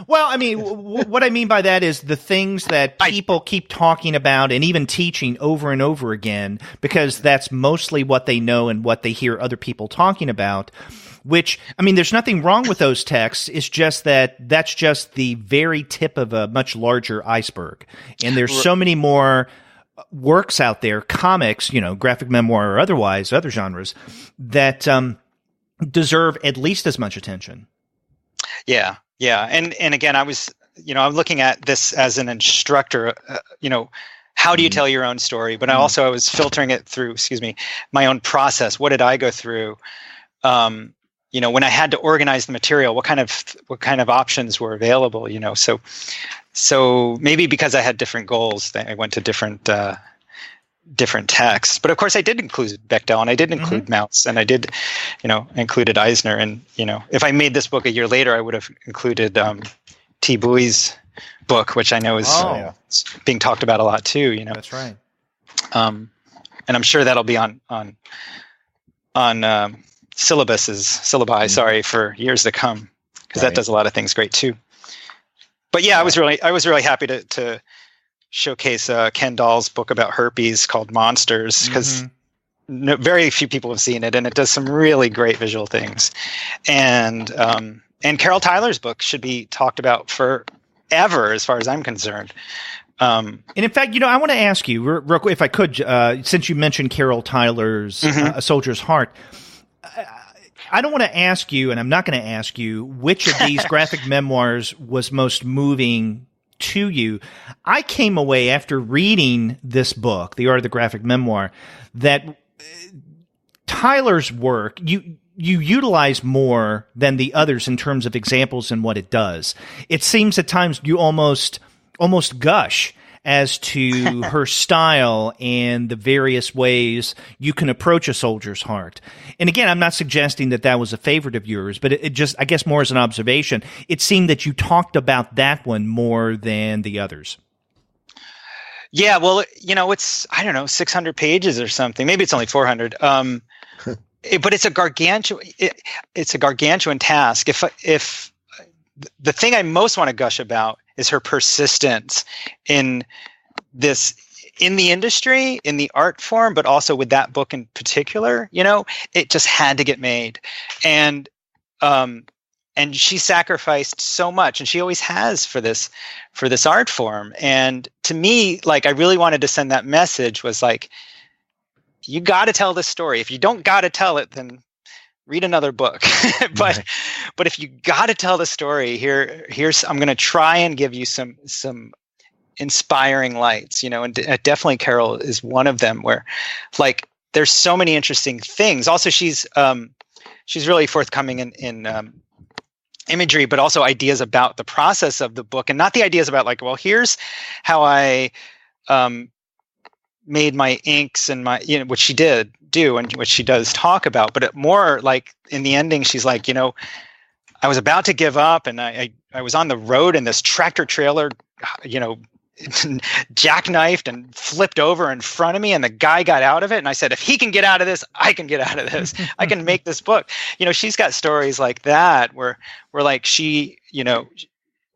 Well, I mean, what I mean by that is the things that people keep talking about and even teaching over and over again, because that's mostly what they know and what they hear other people talking about. Which, I mean, there's nothing wrong with those texts. It's just that's just the very tip of a much larger iceberg. And there's so many more works out there, comics, graphic memoir or otherwise, other genres, that deserve at least as much attention. Yeah. And again, I'm looking at this as an instructor, how do you tell your own story? But I was filtering it through, my own process. What did I go through? When I had to organize the material, what kind of options were available, so maybe because I had different goals, I went to different texts. But of course I did include Bechdel, and I did include Mouse, and I did, included Eisner. And, if I made this book a year later, I would have included T. Bowie's book, which I know is being talked about a lot too, That's right. And I'm sure that'll be on syllabi, for years to come, because that does a lot of things great too. But I was really happy to showcase Ken Dahl's book about herpes called Monsters, because very few people have seen it, and it does some really great visual things. And Carol Tyler's book should be talked about forever, as far as I'm concerned. And in fact, I want to ask you, real quick, if I could, since you mentioned Carol Tyler's A Soldier's Heart, I don't want to ask you, and I'm not going to ask you, which of these graphic memoirs was most moving to you. I came away after reading this book, The Art of the Graphic Memoir, that Tyler's work, you utilize more than the others in terms of examples and what it does. It seems at times you almost gush as to her style and the various ways you can approach A Soldier's Heart. And again, I'm not suggesting that was a favorite of yours, but it just, I guess more as an observation, it seemed that you talked about that one more than the others. Yeah, well, it's, I don't know, 600 pages or something. Maybe it's only 400. But it's a gargantuan task. If the thing I most want to gush about is her persistence in this, in the industry, in the art form, but also with that book in particular. It just had to get made, and she sacrificed so much, and she always has for this art form. And to me, like, I really wanted to send that message, was like, you got to tell this story. If you don't got to tell it, then read another book. but if you got to tell the story, here's I'm going to try and give you some inspiring lights, and definitely Carol is one of them, where, like, there's so many interesting things. Also, she's really forthcoming in imagery, but also ideas about the process of the book, and not the ideas about, like, well, here's how I made my inks and my, which she did do and which she does talk about, but more like in the ending, she's like, I was about to give up, and I was on the road, and this tractor trailer, jackknifed and flipped over in front of me, and the guy got out of it, and I said, if he can get out of this, I can get out of this. I can make this book. She's got stories like that where like she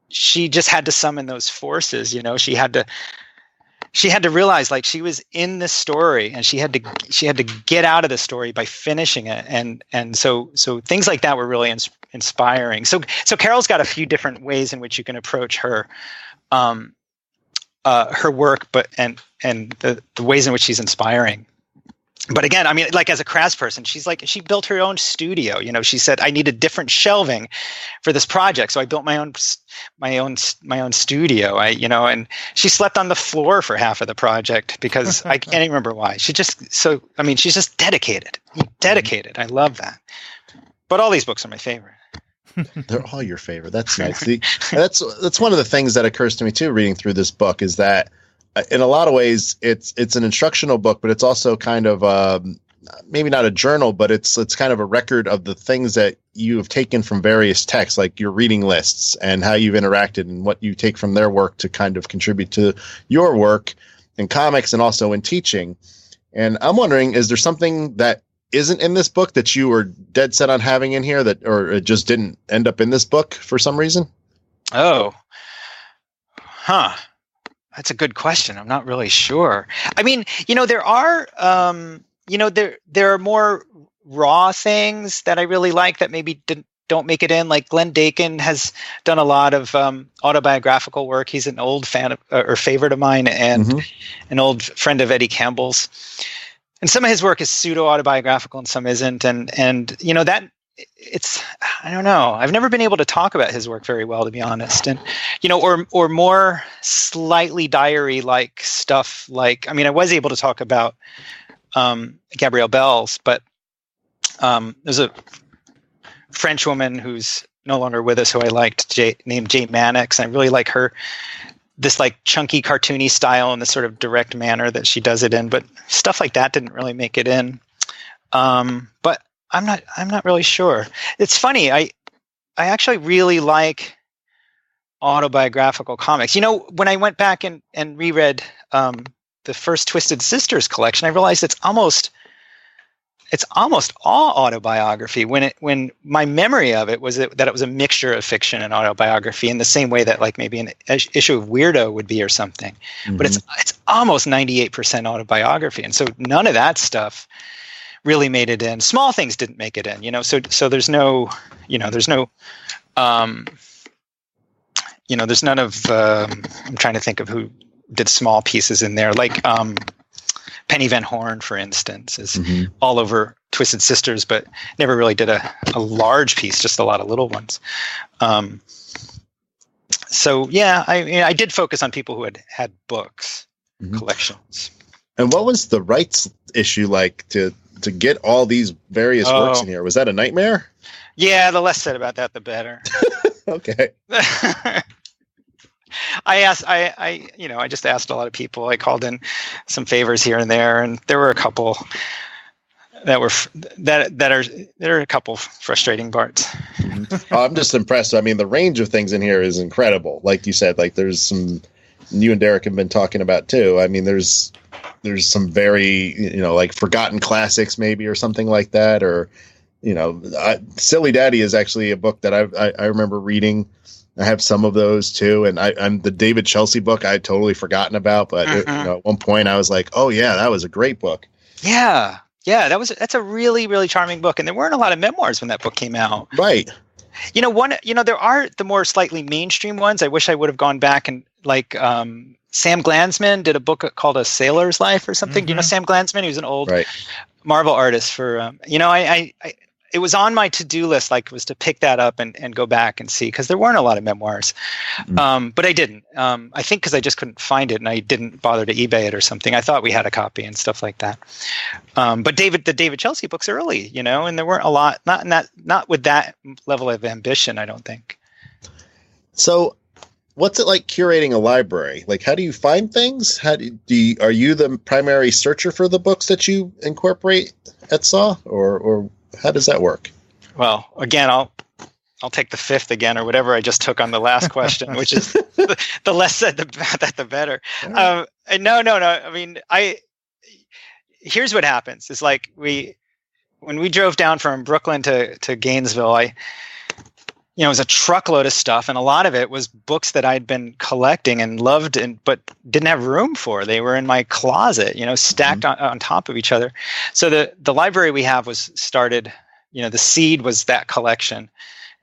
just had to summon those forces. She had to realize, like, she was in this story, and she had to get out of the story by finishing it, and so things like that were really inspiring. So Carol's got a few different ways in which you can approach her work, but and the ways in which she's inspiring. But again, I mean, like, as a craftsperson, she built her own studio. She said, I needed different shelving for this project, so I built my own studio. And she slept on the floor for half of the project because I can't even remember why. She's just dedicated. I love that. But all these books are my favorite. They're all your favorite. That's nice. That's one of the things that occurs to me too, reading through this book, is that in a lot of ways it's an instructional book, but it's also kind of maybe not a journal, but it's kind of a record of the things that you have taken from various texts, like your reading lists and how you've interacted and what you take from their work to kind of contribute to your work in comics and also in teaching. And I'm wondering, is there something that isn't in this book that you were dead set on having in here, or it just didn't end up in this book for some reason? Oh, that's a good question. I'm not really sure. I mean, there are, there are more raw things that I really like that maybe don't make it in. Like Glenn Dakin has done a lot of autobiographical work. He's an old fan or favorite of mine, and an old friend of Eddie Campbell's. And some of his work is pseudo-autobiographical and some isn't. And that it's, I don't know. I've never been able to talk about his work very well, to be honest. And, or more slightly diary-like stuff. Like, I mean, I was able to talk about Gabrielle Bell's, but there's a French woman who's no longer with us who I liked, named Jay Mannix. And I really like her, this like chunky cartoony style and this sort of direct manner that she does it in, but stuff like that didn't really make it in. But I'm not really sure. It's funny. I actually really like autobiographical comics. When I went back and reread the first Twisted Sisters collection, I realized it's almost all autobiography, when my memory of it was that it was a mixture of fiction and autobiography, in the same way that like maybe an issue of Weirdo would be or something. But it's almost 98% autobiography. And so none of that stuff really made it in. Small things didn't make it in, so there's no, there's no, there's none of, I'm trying to think of who did small pieces in there. Like, Penny Van Horn, for instance, is all over Twisted Sisters, but never really did a large piece, just a lot of little ones. So yeah, I did focus on people who had books, collections. And what was the rights issue like to get all these various works in here? Was that a nightmare? Yeah, the less said about that, the better. Okay. I just asked a lot of people. I called in some favors here and there, and there were a couple that are a couple frustrating parts. I'm just impressed. I mean, the range of things in here is incredible. Like you said, like there's some you and Derek have been talking about too. I mean, there's some very, like forgotten classics maybe, or something like that, or Silly Daddy is actually a book that I remember reading. I have some of those too, and I'm the David Chelsea book I had totally forgotten about, but at one point I was like, oh yeah, that was a great book. Yeah, that's a really, really charming book, and there weren't a lot of memoirs when that book came out. Right. There are the more slightly mainstream ones. I wish I would have gone back and Sam Glanzman did a book called A Sailor's Life or something. Do you know Sam Glanzman? He was an old Marvel artist for, it was on my to-do list, was to pick that up and go back and see, because there weren't a lot of memoirs. But I didn't. I think because I just couldn't find it, and I didn't bother to eBay it or something. I thought we had a copy and stuff like that. But the David Chelsea books are early, and there weren't a lot, not with that level of ambition, I don't think. So what's it like curating a library? Like, how do you find things? Are you the primary searcher for the books that you incorporate at SAW, or how does that work? Well, again, I'll take the fifth again, or whatever I just took on the last question, which is the less said about that, the better. No. I mean, here's what happens. It's when we drove down from Brooklyn to Gainesville, it was a truckload of stuff, and a lot of it was books that I'd been collecting and loved, but didn't have room for. They were in my closet, stacked on top of each other. So the library we have was started, the seed was that collection,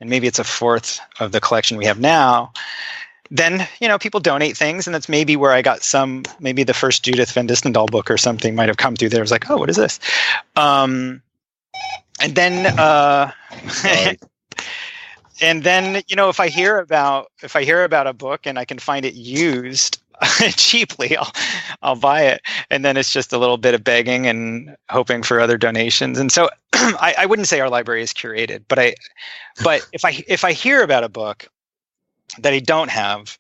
and maybe it's a fourth of the collection we have now. Then, people donate things, and that's maybe where I got maybe the first Judith Van Distendal book or something might have come through there. I was like, oh, what is this? And then... And then, if I hear about a book and I can find it used cheaply, I'll buy it. And then it's just a little bit of begging and hoping for other donations. And so I wouldn't say our library is curated, but if I hear about a book that I don't have,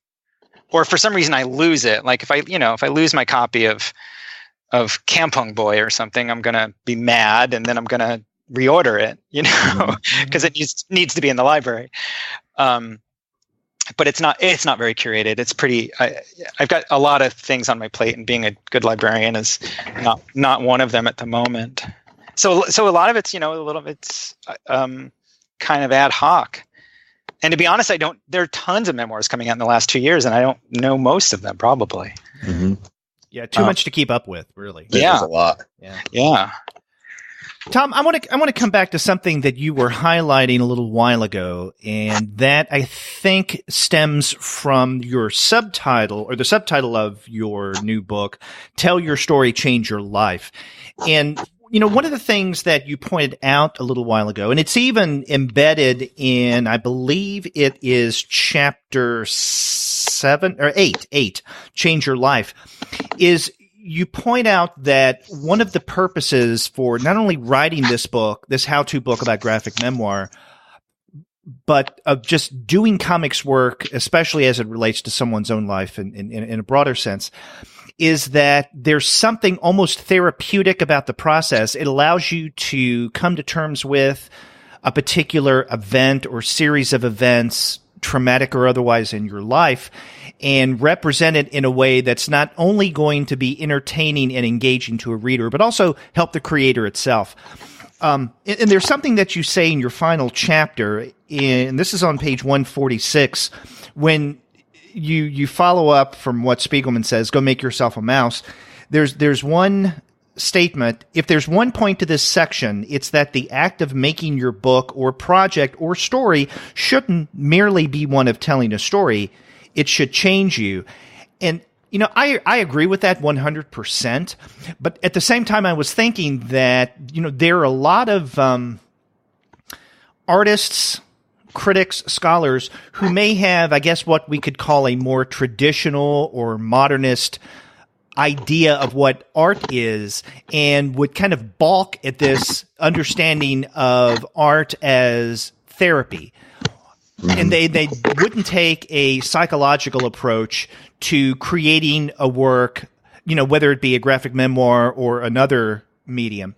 or for some reason I lose it, like if I lose my copy of Kampung Boy or something, I'm gonna be mad, and then I'm gonna reorder it, because it needs to be in the library. But it's not very curated. It's pretty. I've got a lot of things on my plate, and being a good librarian is not one of them at the moment. So a lot of it's kind of ad hoc. And to be honest, there are tons of memoirs coming out in the last 2 years, and I don't know most of them probably. Mm-hmm. Yeah, too much to keep up with, really. There's a lot. Yeah. Tom, I want to come back to something that you were highlighting a little while ago, and that I think stems from your subtitle, or the subtitle of your new book, Tell Your Story, Change Your Life. And, one of the things that you pointed out a little while ago, and it's even embedded in, I believe it is chapter 7 or 8, Change Your Life, is you point out that one of the purposes for not only writing this book, this how-to book about graphic memoir, but of just doing comics work, especially as it relates to someone's own life in a broader sense, is that there's something almost therapeutic about the process. It allows you to come to terms with a particular event or series of events, traumatic or otherwise, in your life, and represent it in a way that's not only going to be entertaining and engaging to a reader, but also help the creator itself. And there's something that you say in your final chapter, and this is on page 146, when you follow up from what Spiegelman says, go make yourself a mouse. There's one statement. If there's one point to this section, it's that the act of making your book or project or story shouldn't merely be one of telling a story. It should change you. And, I agree with that 100%. But at the same time, I was thinking that, there are a lot of artists, critics, scholars who may have, I guess, what we could call a more traditional or modernist idea of what art is, and would kind of balk at this understanding of art as therapy. And they wouldn't take a psychological approach to creating a work, whether it be a graphic memoir or another medium.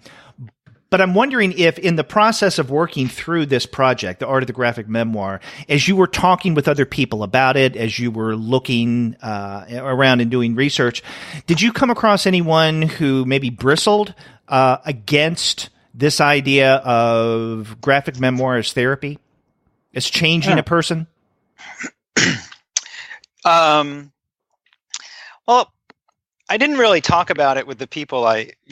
But I'm wondering if in the process of working through this project, the Art of the Graphic Memoir, as you were talking with other people about it, as you were looking around and doing research, did you come across anyone who maybe bristled against this idea of graphic memoir as therapy, as changing a person? Well, I didn't really talk about it with the people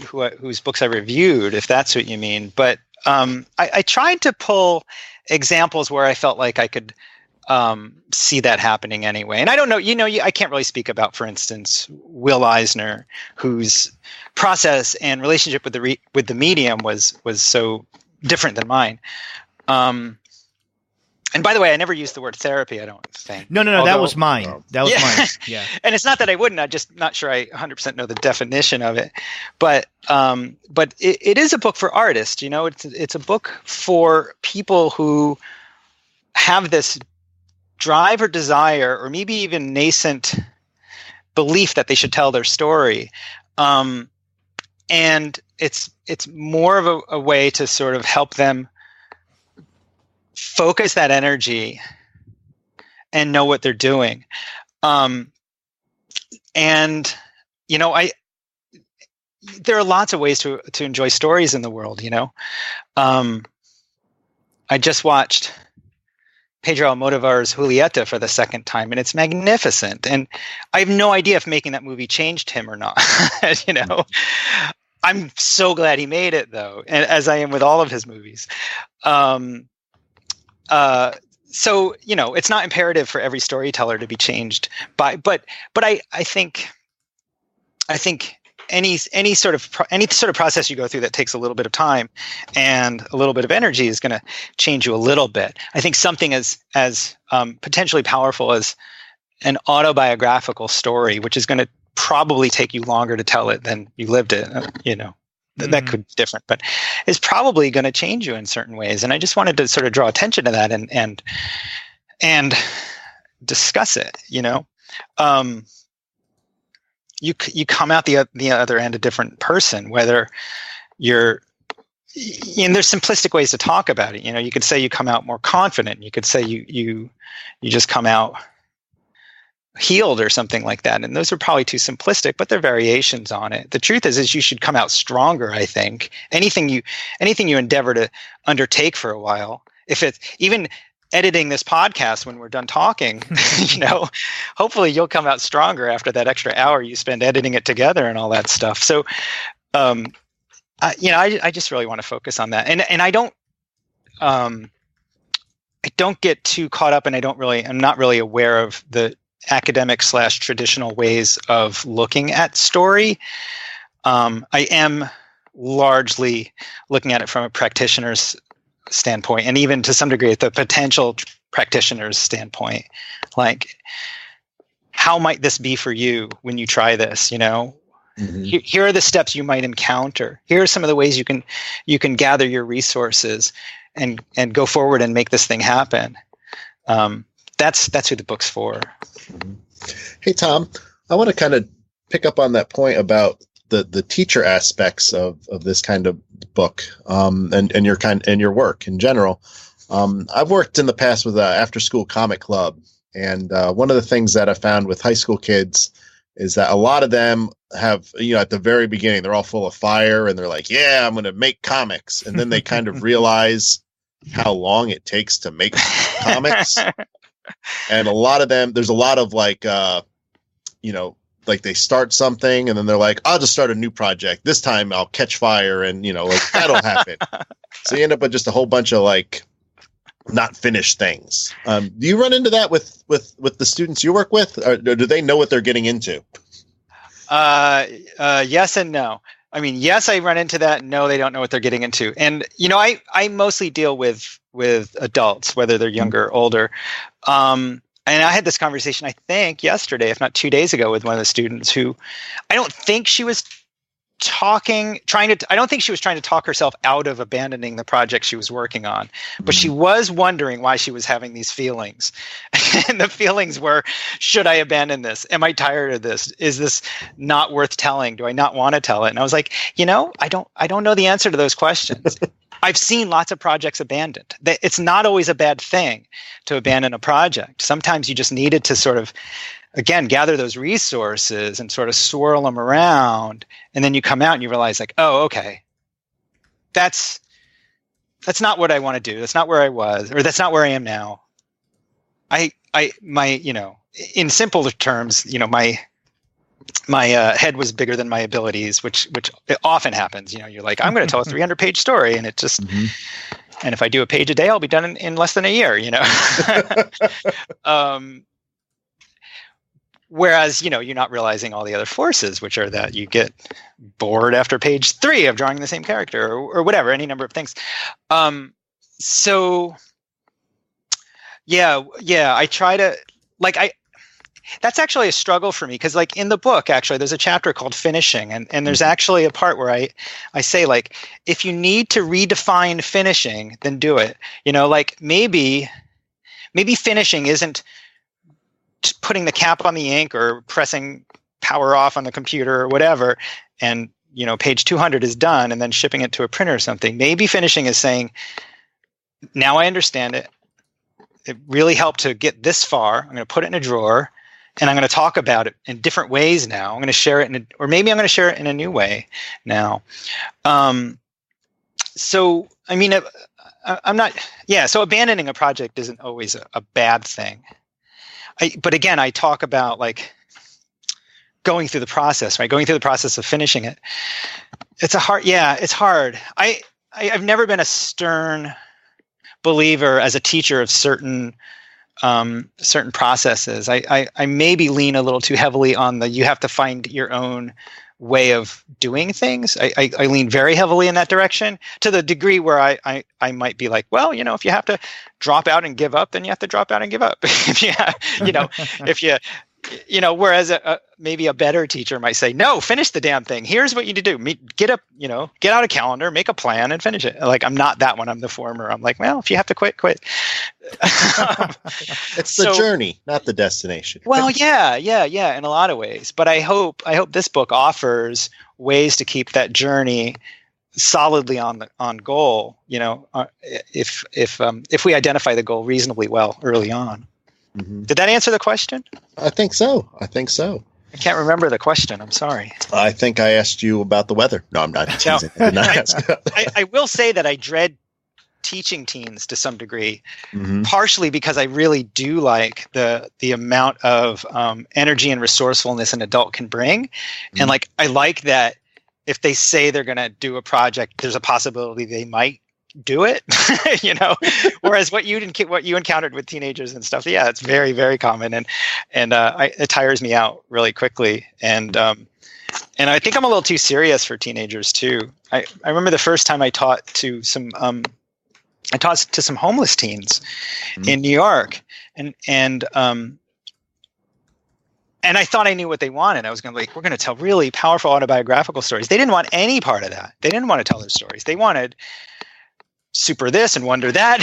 whose books I reviewed, if that's what you mean. But I tried to pull examples where I felt like I could see that happening anyway. And I don't know, I can't really speak about, for instance, Will Eisner, whose process and relationship with the medium was so different than mine. And by the way, I never used the word therapy, I don't think. No, that was mine. That was mine. Yeah. And it's not that I wouldn't. I'm just not sure I 100% know the definition of it. But it is a book for artists. It's a book for people who have this drive or desire, or maybe even nascent belief that they should tell their story. And it's more of a way to sort of help them focus that energy and know what they're doing. There are lots of ways to enjoy stories in the world. I just watched Pedro Almodovar's Julieta for the second time, and it's magnificent. And I have no idea if making that movie changed him or not. I'm so glad he made it, though, and as I am with all of his movies. So it's not imperative for every storyteller to be changed but I think any sort of process you go through that takes a little bit of time and a little bit of energy is going to change you a little bit. I think something as potentially powerful as an autobiographical story, which is going to probably take you longer to tell it than you lived it, that could be different, but it's probably going to change you in certain ways. And I just wanted to sort of draw attention to that and discuss it. You come out the other end a different person, whether you're, and there's simplistic ways to talk about it. You could say you come out more confident. You could say you just come out healed or something like that. And those are probably too simplistic, but they're variations on it. The truth is you should come out stronger, I think. Anything you endeavor to undertake for a while, if it's even editing this podcast when we're done talking, hopefully you'll come out stronger after that extra hour you spend editing it together and all that stuff. So, I just really want to focus on that. And I don't get too caught up, and I'm not really aware of the academic / traditional ways of looking at story. I am largely looking at it from a practitioner's standpoint, and even to some degree at the potential practitioner's standpoint. Like, how might this be for you when you try this? Mm-hmm. Here are the steps you might encounter. Here are some of the ways you can gather your resources and go forward and make this thing happen. That's who the book's for. Hey, Tom, I want to kind of pick up on that point about the teacher aspects of this kind of book, and your work in general. I've worked in the past with an after-school comic club, and one of the things that I found with high school kids is that a lot of them have, at the very beginning, they're all full of fire, and they're like, yeah, I'm going to make comics. And then they kind of realize how long it takes to make comics. And a lot of them, there's a lot of like they start something and then they're like, I'll just start a new project. This time I'll catch fire, and that'll happen. So you end up with just a whole bunch of like not finished things. Do you run into that with the students you work with, or do they know what they're getting into? Yes and no. I mean, yes, I run into that. No, they don't know what they're getting into. And, I mostly deal with adults, whether they're younger or older. And I had this conversation, I think, yesterday, if not 2 days ago, with one of the students who I don't think she was I don't think she was trying to talk herself out of abandoning the project she was working on, but she was wondering why she was having these feelings. And the feelings were, should I abandon this? Am I tired of this? Is this not worth telling? Do I not want to tell it? And I was like, I don't know the answer to those questions. I've seen lots of projects abandoned. It's not always a bad thing to abandon a project. Sometimes you just needed to sort of, again, gather those resources and sort of swirl them around. And then you come out and you realize like, oh, okay, that's not what I want to do. That's not where I was, or that's not where I am now. In simpler terms, my head was bigger than my abilities, which it often happens. You're like, I'm going to tell a 300-page story, and it just, and if I do a page a day, I'll be done in less than a year. Whereas, you're not realizing all the other forces, which are that you get bored after page 3 of drawing the same character, or whatever, any number of things. So, I try to, that's actually a struggle for me, because in the book, actually, there's a chapter called finishing, and there's actually a part where I say, if you need to redefine finishing, then do it. Maybe finishing isn't putting the cap on the ink or pressing power off on the computer or whatever, and page 200 is done, and then shipping it to a printer or something. Maybe finishing is saying, now I understand it. It really helped to get this far. I'm going to put it in a drawer, and I'm going to talk about it in different ways now. I'm going to share it or maybe I'm going to share it in a new way now. So abandoning a project isn't always a bad thing. But again, I talk about going through the process, right? Going through the process of finishing it. It's hard. I've never been a stern believer as a teacher of certain processes. I maybe lean a little too heavily on you have to find your own way of doing things. I lean very heavily in that direction, to the degree where I might be like, well, if you have to drop out and give up, then you have to drop out and give up. Whereas maybe a better teacher might say, no, finish the damn thing. Here's what you need to do. Get up, get out a calendar, make a plan, and finish it. I'm not that one. I'm the former. I'm like, well, if you have to quit. It's the journey, not the destination. Well, yeah, in a lot of ways. But I hope this book offers ways to keep that journey solidly on goal. If we identify the goal reasonably well early on. Mm-hmm. Did that answer the question? I think so. I can't remember the question. I'm sorry. I think I asked you about the weather. No, I'm not teasing. I will say that I dread teaching teens to some degree, partially because I really do like the amount of energy and resourcefulness an adult can bring. And I like that if they say they're going to do a project, there's a possibility they might do it, whereas what you encountered with teenagers and stuff, it's very, very common, and it tires me out really quickly, and I think I'm a little too serious for teenagers too. I remember the first time I taught to some homeless teens in New York, and I thought I knew what they wanted. I was going to we're going to tell really powerful autobiographical stories. They didn't want any part of that. They didn't want to tell their stories. They wanted super this and wonder that,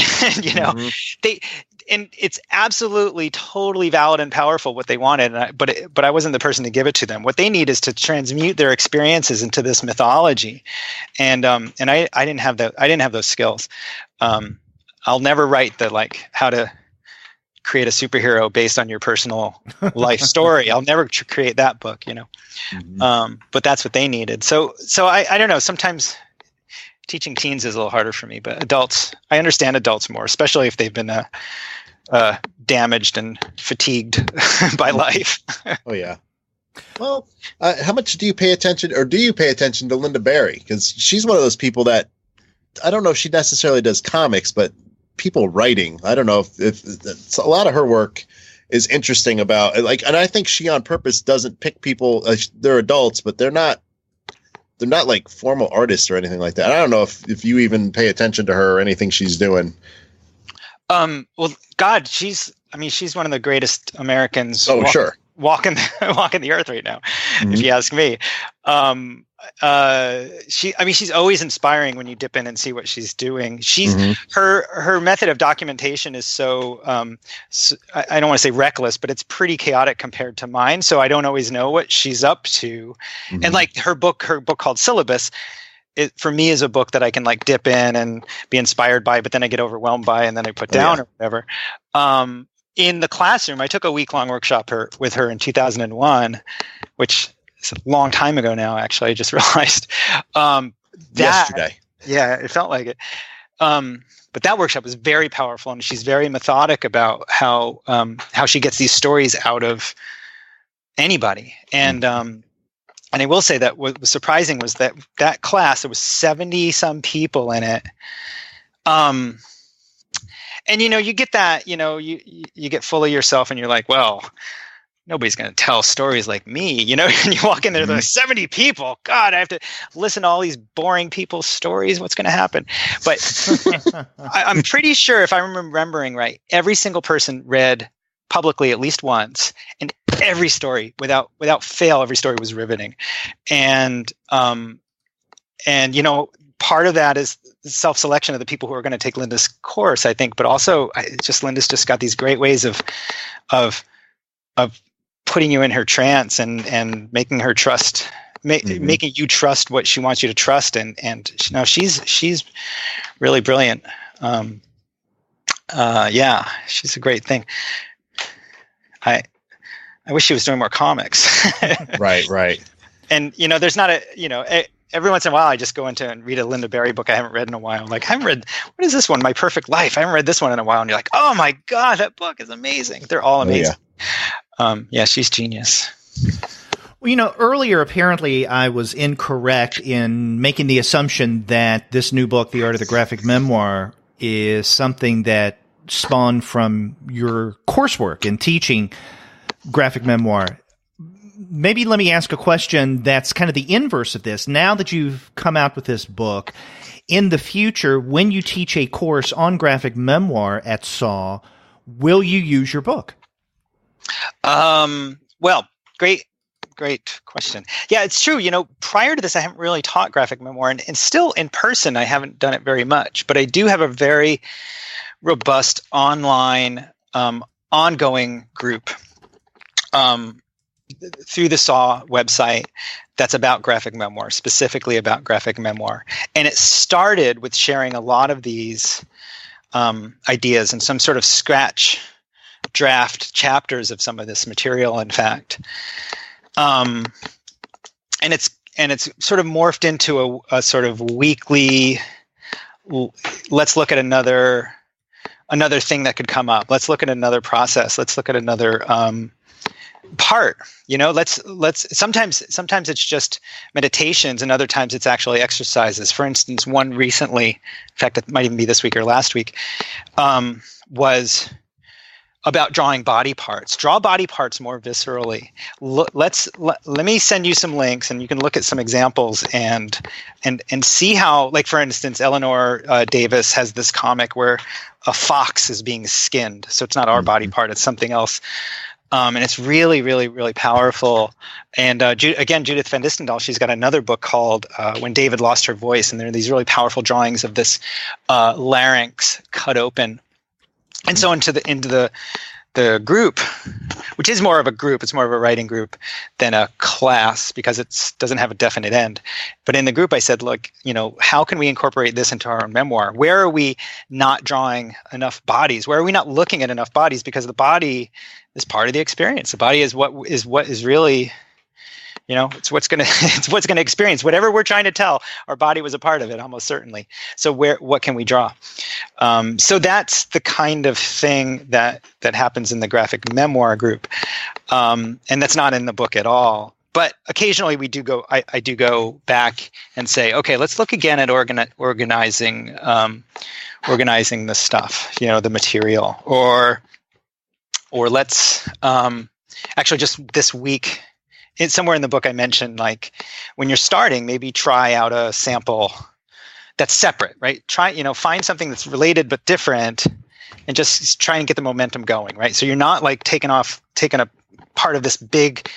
and it's absolutely totally valid and powerful what they wanted, but I wasn't the person to give it to them. What they need is to transmute their experiences into this mythology, and I didn't have those skills. I'll never write the how to create a superhero based on your personal life story. I'll never create that book, but that's what they needed. So I don't know, sometimes teaching teens is a little harder for me, but adults, I understand adults more, especially if they've been damaged and fatigued by life. Oh, yeah. Well, how much do you pay attention to Linda Berry? Because she's one of those people that, I don't know if she necessarily does comics, but people writing, I don't know if a lot of her work is interesting about, and I think she on purpose doesn't pick people, they're adults, but they're not like formal artists or anything like that. I don't know if you even pay attention to her or anything she's doing. Well, God, she's one of the greatest Americans. Oh, sure. walking the earth right now, if you ask me. She's always inspiring when you dip in and see what she's doing. Her method of documentation is so I don't want to say reckless, but it's pretty chaotic compared to mine. So I don't always know what she's up to. And like her book called Syllabus, it for me is a book that I can like dip in and be inspired by, but then I get overwhelmed by, and then I put down or whatever. In the classroom, I took a week-long workshop with her in 2001, which is a long time ago now, actually. I just realized. Yesterday. Yeah, it felt like it. But that workshop was very powerful, and she's very methodic about how she gets these stories out of anybody. And I will say that what was surprising was that class, there was 70-some people in it. And, you get that, you get full of yourself and you're like, well, nobody's going to tell stories like me, and you walk in there, there's 70 people. God, I have to listen to all these boring people's stories. What's going to happen? But I'm pretty sure, if I'm remembering right, every single person read publicly at least once, and every story, without fail, every story was riveting. And part of that is self-selection of the people who are going to take Linda's course, I think, but also Linda's just got these great ways of putting you in her trance and making her trust, making you trust what she wants you to trust. And she's really brilliant. She's a great thing. I wish she was doing more comics. Right. And, there's not every once in a while, I just go into and read a Linda Berry book I haven't read in a while. Like, I haven't read, what is this one? My Perfect Life. I haven't read this one in a while. And you're like, oh my God, that book is amazing. They're all amazing. She's genius. Well, earlier, apparently, I was incorrect in making the assumption that this new book, The Art of the Graphic Memoir, is something that spawned from your coursework in teaching graphic memoir. Maybe let me ask a question that's kind of the inverse of this. Now that you've come out with this book, in the future, when you teach a course on graphic memoir at SAW, will you use your book? Well, great question. Yeah, it's true. Prior to this, I haven't really taught graphic memoir, and still in person, I haven't done it very much, but I do have a very robust online, ongoing group, through the SAW website that's about graphic memoir, specifically about graphic memoir. And it started with sharing a lot of these ideas and some sort of scratch draft chapters of some of this material, in fact. And it's sort of morphed into a sort of weekly, let's look at another thing that could come up. Let's look at another process. Let's look at another part. Let's sometimes it's just meditations, and other times it's actually exercises. For instance, one recently, in fact, it might even be this week or last week, was about drawing body parts. Draw body parts more viscerally. Let me send you some links, and you can look at some examples and see how, like, for instance, Eleanor Davis has this comic where a fox is being skinned. So it's not our body part, it's something else. And it's really, really, really powerful. And Judith Van Distendal, she's got another book called When David Lost Her Voice. And there are these really powerful drawings of this larynx cut open. And so into the group, which is more of a group, it's more of a writing group than a class because it doesn't have a definite end. But in the group, I said, look, how can we incorporate this into our own memoir? Where are we not drawing enough bodies? Where are we not looking at enough bodies? Because the body is part of the experience. The body is what is really, it's what's going to experience whatever we're trying to tell. Our body was a part of it, almost certainly. So what can we draw? So that's the kind of thing that happens in the graphic memoir group, and that's not in the book at all. But occasionally we do go. I do go back and say, okay, let's look again at organizing the stuff, the material, or let's actually just this week. Somewhere in the book I mentioned, like, when you're starting, maybe try out a sample that's separate, right? Find something that's related but different, and just try and get the momentum going, right? So you're not like taking a part of this big,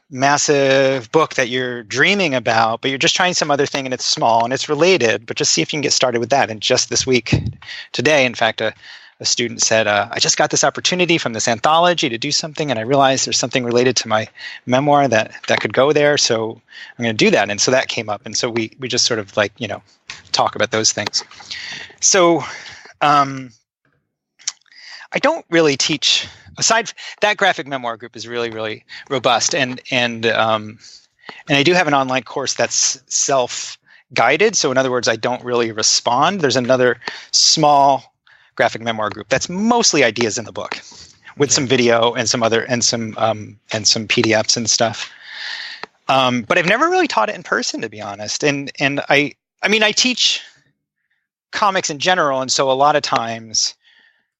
massive book that you're dreaming about, but you're just trying some other thing and it's small and it's related, but just see if you can get started with that. And just this week, today, in fact, a student said, I just got this opportunity from this anthology to do something, and I realized there's something related to my memoir that could go there, so I'm going to do that. And so that came up, and so we just sort of like, talk about those things. So I don't really teach, aside from that. Graphic Memoir group is really, really robust, and I do have an online course that's self-guided. So in other words, I don't really respond. There's another small Graphic Memoir group that's mostly ideas in the book, with some video and some PDFs and stuff. But I've never really taught it in person, to be honest. And I teach comics in general, and so a lot of times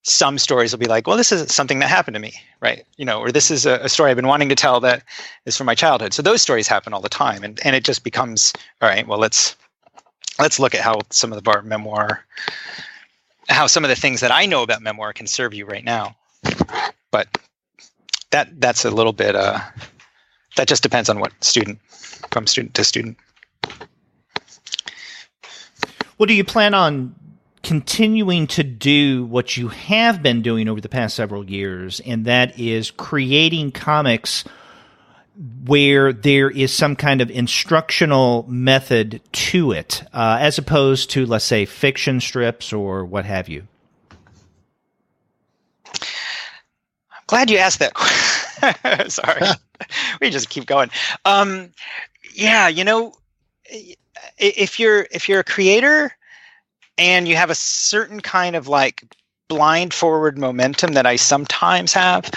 some stories will be like, well, this is something that happened to me, right? Or this is a story I've been wanting to tell that is from my childhood. So those stories happen all the time, and it just becomes, all right, well, let's look at how some of some of the things that I know about memoir can serve you right now. But that's a little bit, that just depends on from student to student. Well, do you plan on continuing to do what you have been doing over the past several years, and that is creating comics where there is some kind of instructional method to it, as opposed to, let's say, fiction strips or what have you? I'm glad you asked that. Sorry. We just keep going. If you're a creator and you have a certain kind of like blind forward momentum that I sometimes have,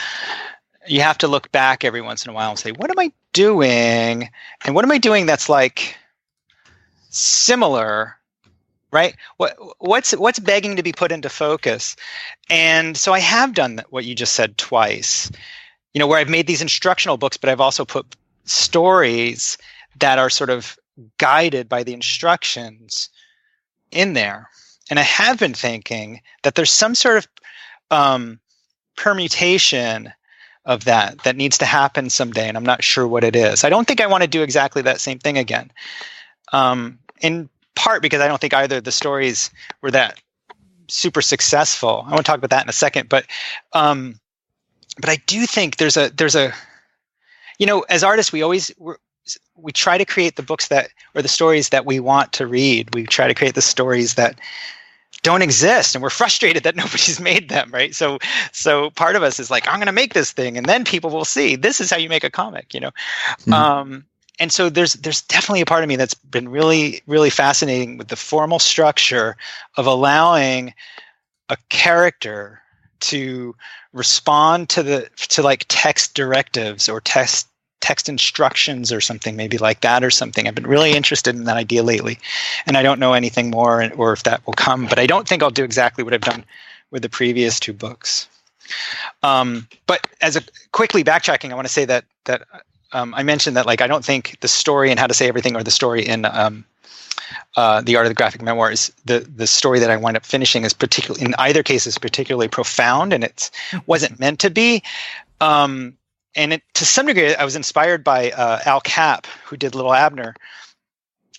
you have to look back every once in a while and say, what am I doing? And what am I doing that's like similar, right? What's begging to be put into focus? And so I have done what you just said twice, where I've made these instructional books, but I've also put stories that are sort of guided by the instructions in there. And I have been thinking that there's some sort of permutation of that needs to happen someday, and I'm not sure what it is. I don't think I want to do exactly that same thing again. In part because I don't think either of the stories were that super successful. I want to talk about that in a second, but I do think there's a as artists, we try to create the books or the stories that we want to read. We try to create the stories that don't exist, and we're frustrated that nobody's made them, right? So part of us is like, I'm going to make this thing, and then people will see this is how you make a comic, Mm-hmm. And so there's definitely a part of me that's been really, really fascinating with the formal structure of allowing a character to respond to like text directives or text instructions or something, maybe like that or something. I've been really interested in that idea lately, and I don't know anything more or if that will come, but I don't think I'll do exactly what I've done with the previous two books. But quickly backtracking, I want to say that I mentioned that, like, I don't think the story in How to Say Everything or the story in The Art of the Graphic Memoir is the story that I wind up finishing is in either case is particularly profound, and it wasn't meant to be. And to some degree, I was inspired by Al Capp, who did Little Abner.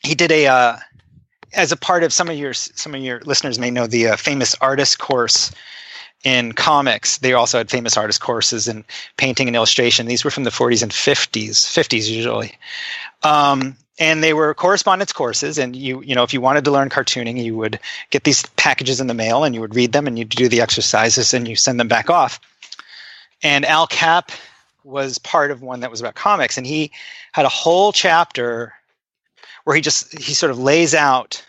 He did as a part of some of your listeners may know the famous artist course in comics. They also had famous artist courses in painting and illustration. These were from the 40s and 50s usually. And they were correspondence courses. And if you wanted to learn cartooning, you would get these packages in the mail and you would read them and you'd do the exercises and you send them back off. And Al Capp was part of one that was about comics, and he had a whole chapter where he sort of lays out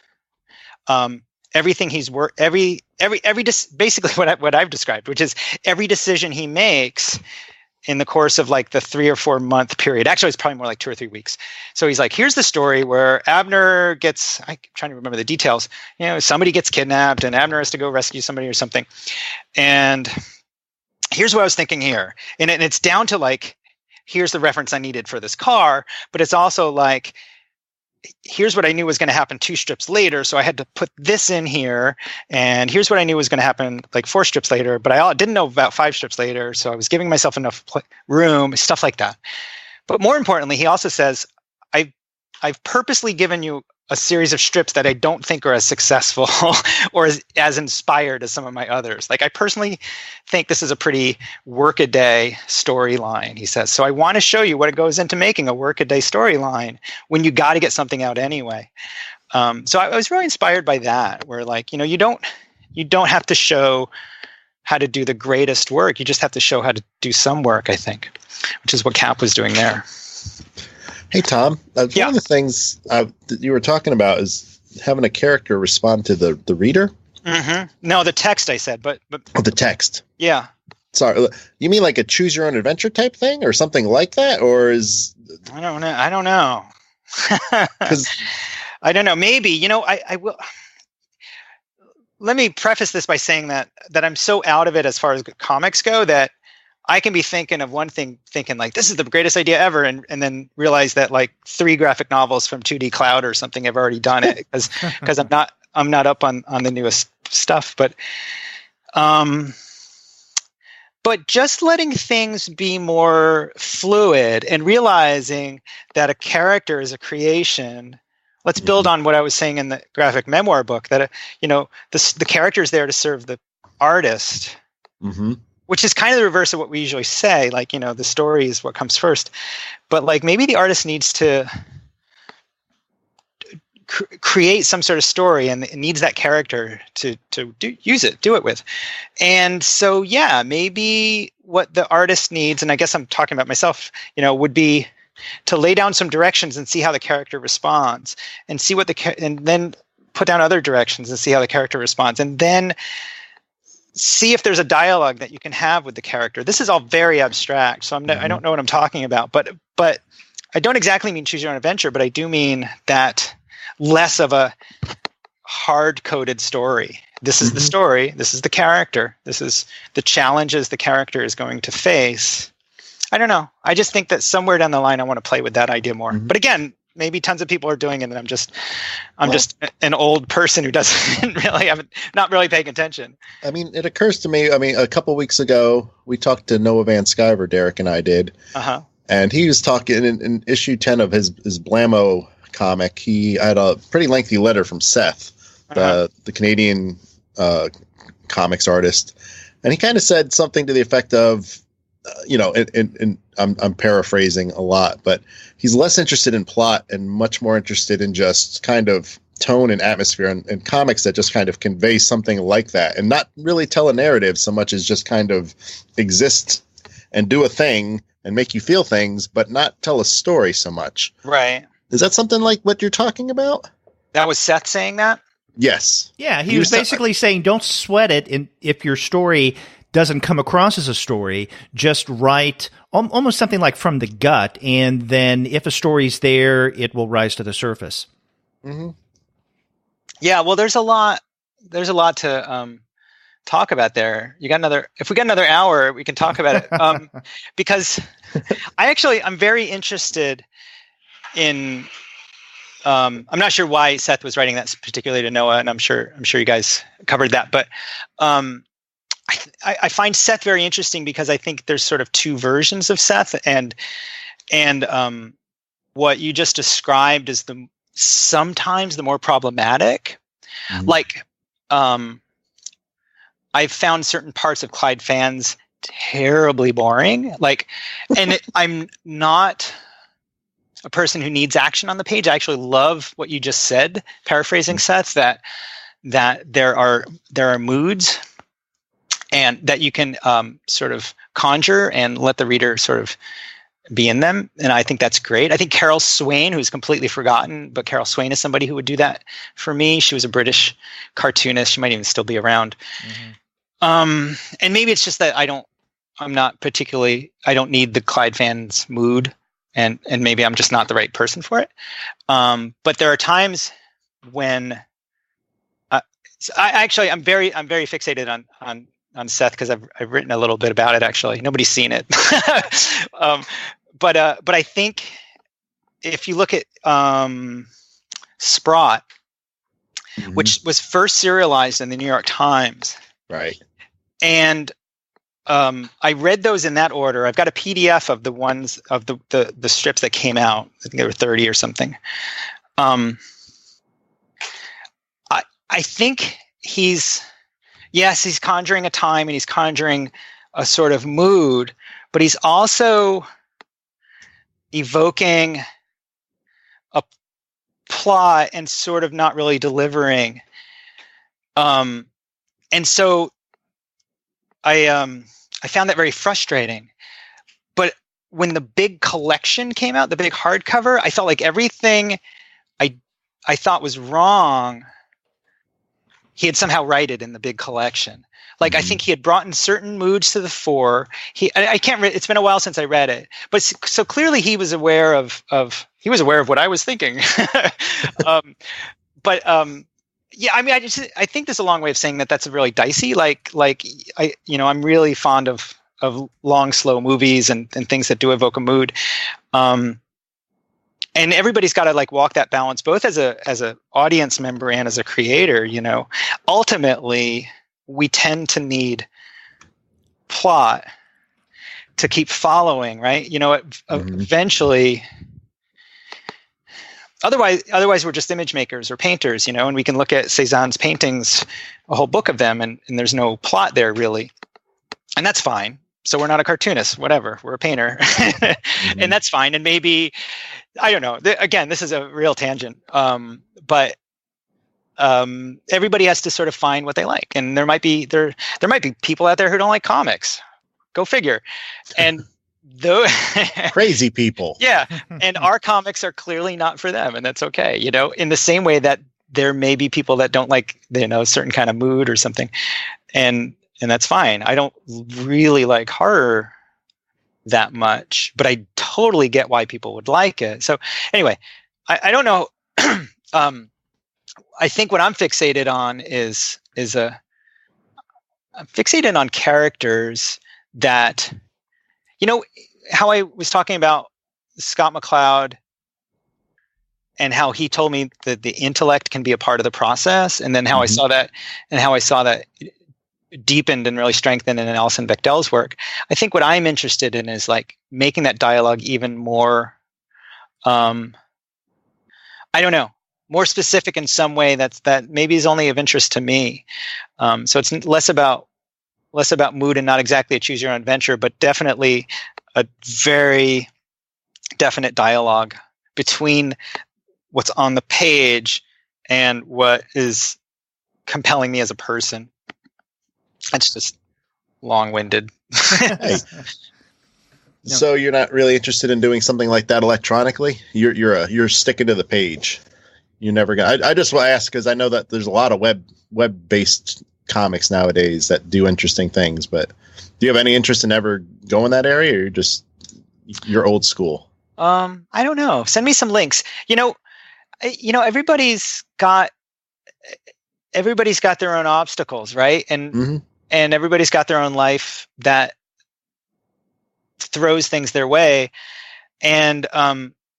everything basically what I've described, which is every decision he makes in the course of like the 3 or 4 month period. Actually, it's probably more like 2 or 3 weeks. So he's like, here's the story where Abner gets, I'm trying to remember the details, somebody gets kidnapped and Abner has to go rescue somebody or something. And here's what I was thinking here. And it's down to like, here's the reference I needed for this car, but it's also like, here's what I knew was going to happen 2 strips later, so I had to put this in here, and here's what I knew was going to happen like 4 strips later, but I didn't know about 5 strips later, so I was giving myself enough room, stuff like that. But more importantly, he also says, I've purposely given you a series of strips that I don't think are as successful or as inspired as some of my others. Like, I personally think this is a pretty workaday storyline, he says. So I want to show you what it goes into making a workaday storyline when you got to get something out anyway. So I was really inspired by that, where like, you don't have to show how to do the greatest work. You just have to show how to do some work, I think, which is what Cap was doing there. Hey, Tom, one of the things that you were talking about is having a character respond to the reader. Mm-hmm. No, the text I said, but Oh, the text. Yeah. Sorry, you mean like a choose your own adventure type thing or something like that? Or is... I don't know. I don't know. Maybe, I will. Let me preface this by saying that I'm so out of it as far as comics go that I can be thinking of one thing, thinking like, this is the greatest idea ever, and then realize that like 3 graphic novels from 2D Cloud or something have already done it, because I'm not up on the newest stuff. But just letting things be more fluid and realizing that a character is a creation. Let's build on what I was saying in the Graphic Memoir book, that the character is there to serve the artist. Mm-hmm. Which is kind of the reverse of what we usually say, like, the story is what comes first. But like, maybe the artist needs to create some sort of story, and it needs that character to do it with. And so, yeah, maybe what the artist needs, and I guess I'm talking about myself, would be to lay down some directions and see how the character responds, and see and then put down other directions and see how the character responds, and then see if there's a dialogue that you can have with the character. This is all very abstract, so I don't know what I'm talking about, but I don't exactly mean choose your own adventure, but I do mean that less of a hard-coded story. This is the story, this is the character, this is the challenges the character is going to face. I don't know. I just think that somewhere down the line I want to play with that idea more. But again, maybe tons of people are doing it, and I'm just an old person who not really paying attention. I mean, it occurs to me. I mean, a couple weeks ago, we talked to Noah Van Sciver, Derek and I did, and he was talking in issue 10 of his Blammo comic. He had a pretty lengthy letter from Seth, the Canadian comics artist, and he kind of said something to the effect of, and I'm paraphrasing a lot, but he's less interested in plot and much more interested in just kind of tone and atmosphere, and comics that just kind of convey something like that, and not really tell a narrative so much as just kind of exist and do a thing and make you feel things, but not tell a story so much. Right. Is that something like what you're talking about? That was Seth saying that? Yes. Yeah, he was basically saying don't sweat it if your story doesn't come across as a story. Just write almost something like from the gut, and then if a story's there, it will rise to the surface. Mm-hmm. Yeah, well, there's a lot to talk about there. If we got another hour, we can talk about it. Because I'm very interested in. I'm not sure why Seth was writing that particularly to Noah, and I'm sure you guys covered that, but I find Seth very interesting because I think there's sort of 2 versions of Seth, and what you just described is sometimes the more problematic. Like, I've found certain parts of Clyde fans terribly boring. Like, and I'm not a person who needs action on the page. I actually love what you just said, paraphrasing Seth, that there are moods, and that you can sort of conjure and let the reader sort of be in them. And I think that's great. I think Carol Swain, who's completely forgotten, but Carol Swain is somebody who would do that for me. She was a British cartoonist. She might even still be around. And maybe it's just that I don't need the Clyde fans' mood, and maybe I'm just not the right person for it. But there are times when I'm very fixated on Seth, because I've written a little bit about it. Actually, nobody's seen it. But I think if you look at Sprott, which was first serialized in the New York Times. Right. And I read those in that order. I've got a PDF of the ones of the strips that came out. I think there were 30 or something. I think he's conjuring a time and he's conjuring a sort of mood, but he's also evoking a plot and sort of not really delivering. And so I found that very frustrating. But when the big collection came out, the big hardcover, I felt like everything I thought was wrong, he had somehow righted in the big collection. Like, I think he had brought in certain moods to the fore. I can't. It's been a while since I read it, but so clearly he was aware of what I was thinking. Yeah, I mean, I think there's a long way of saying that that's a really dicey. I'm really fond of long, slow movies and things that do evoke a mood. And everybody's got to like walk that balance, both as a audience member and as a creator. Ultimately, we tend to need plot to keep following, right? Eventually. Otherwise, we're just image makers or painters, and we can look at Cézanne's paintings, a whole book of them, and there's no plot there really, and that's fine. So we're not a cartoonist, whatever. We're a painter, and that's fine. And maybe, I don't know. Again, this is a real tangent, but everybody has to sort of find what they like, and there might be people out there who don't like comics. Go figure. And those crazy people. Yeah. And our comics are clearly not for them, and that's okay. In the same way that there may be people that don't like, a certain kind of mood or something. And that's fine. I don't really like horror that much, but I totally get why people would like it. So anyway, I don't know. I think what I'm fixated on I'm fixated on characters that, how I was talking about Scott McCloud and how he told me that the intellect can be a part of the process, and then how I saw that deepened and really strengthened in Alison Bechdel's work. I think what I'm interested in is like making that dialogue even more, I don't know, more specific in some way that maybe is only of interest to me. So it's less about mood and not exactly a choose your own adventure, but definitely a very definite dialogue between what's on the page and what is compelling me as a person. It's just long-winded. Hey. So you're not really interested in doing something like that electronically? You're sticking to the page. You're never gonna. I just want to ask because I know that there's a lot of web-based comics nowadays that do interesting things. But do you have any interest in ever going that area, or you're old school? I don't know. Send me some links. Everybody's got their own obstacles, right? And everybody's got their own life that throws things their way. And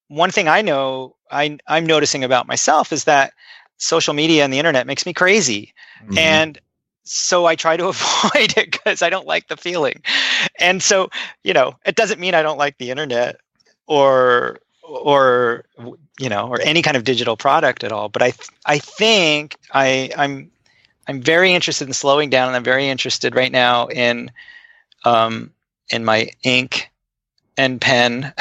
one thing I know I'm noticing about myself is that social media and the internet makes me crazy. And so I try to avoid it because I don't like the feeling. And so, it doesn't mean I don't like the internet or any kind of digital product at all. But I think I'm very interested in slowing down, and I'm very interested right now in my ink and pen.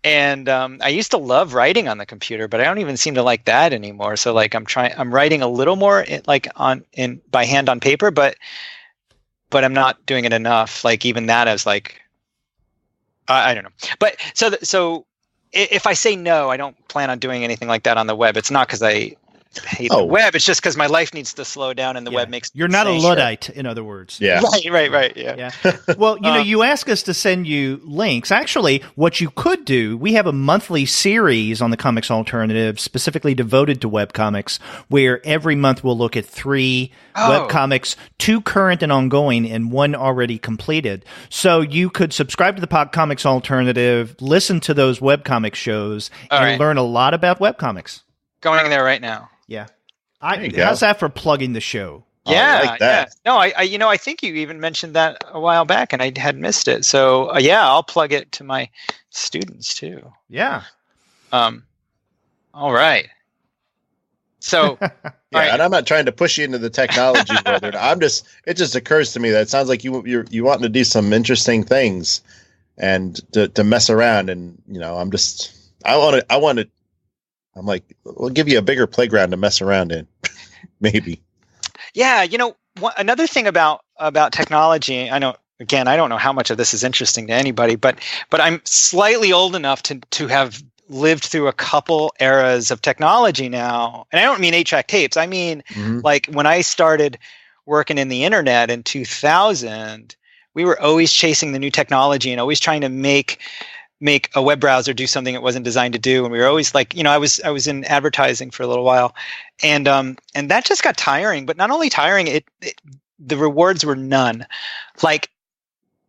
And I used to love writing on the computer, but I don't even seem to like that anymore. So like I'm writing a little more by hand on paper, but I'm not doing it enough. Like even that as like, I don't know. But so if I say no, I don't plan on doing anything like that on the web. It's not because I hate the web. It's just because my life needs to slow down, and the web makes. You're not a Luddite, in other words. Yeah. Right. Yeah. Well, you ask us to send you links. Actually, what you could do, we have a monthly series on the Comics Alternative specifically devoted to webcomics, where every month we'll look at 3 webcomics, 2 current and ongoing, and 1 already completed. So you could subscribe to the Comics Alternative, listen to those webcomic shows, and learn a lot about webcomics. Going there right now. Yeah. How's that for plugging the show? Yeah, I like that. Yeah. No, I think you even mentioned that a while back, and I had missed it. So I'll plug it to my students too. Yeah. All right. So. And I'm not trying to push you into the technology world. It just occurs to me that it sounds like you're wanting to do some interesting things and to mess around. And I'm like, we'll give you a bigger playground to mess around in, maybe. Yeah, another thing about technology, I don't know how much of this is interesting to anybody, but I'm slightly old enough to have lived through a couple eras of technology now. And I don't mean 8-track tapes. I mean, like when I started working in the internet in 2000, we were always chasing the new technology and always trying to make a web browser do something it wasn't designed to do. And we were always like, I was in advertising for a little while, and that just got tiring. But not only tiring, the rewards were none. Like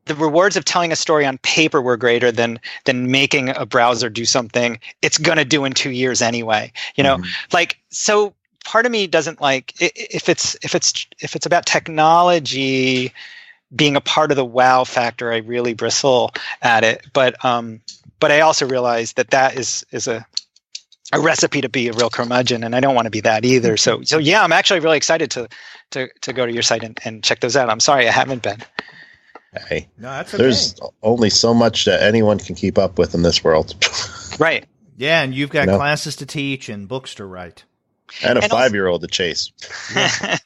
the rewards of telling a story on paper were greater than making a browser do something it's going to do in 2 years anyway. Like, so part of me doesn't like if it's about technology being a part of the wow factor, I really bristle at it. But I also realize that is a recipe to be a real curmudgeon, and I don't want to be that either. So yeah, I'm actually really excited to go to your site and check those out. I'm sorry I haven't been. Hey, no, that's okay. There's only so much that anyone can keep up with in this world. Right. Yeah, and you've got classes to teach and books to write. And a 5-year-old to chase. Yeah.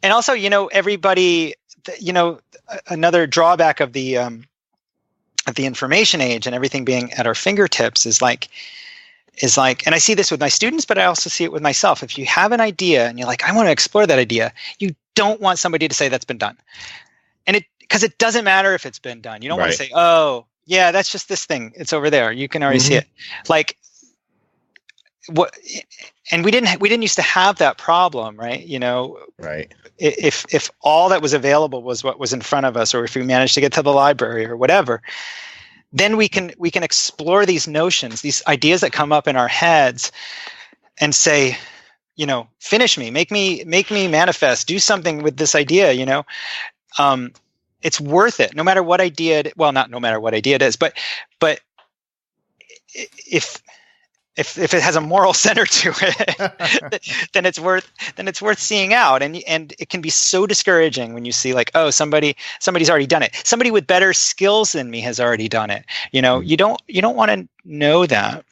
And also, everybody, another drawback of the information age and everything being at our fingertips is like, and I see this with my students, but I also see it with myself. If you have an idea and you're like, I want to explore that idea, you don't want somebody to say that's been done. And because it doesn't matter if it's been done. You don't want to say, oh, yeah, that's just this thing. It's over there. You can already see it. Like what? And we didn't used to have that problem, right? Right. If all that was available was what was in front of us, or if we managed to get to the library or whatever, then we can explore these notions, these ideas that come up in our heads, and say, finish me, make me manifest, do something with this idea. It's worth it, no matter what idea. Not no matter what idea it is, but if it has a moral center to it, then it's worth seeing out. And it can be so discouraging when you see like, oh, somebody's already done it. Somebody with better skills than me has already done it. You don't want to know that.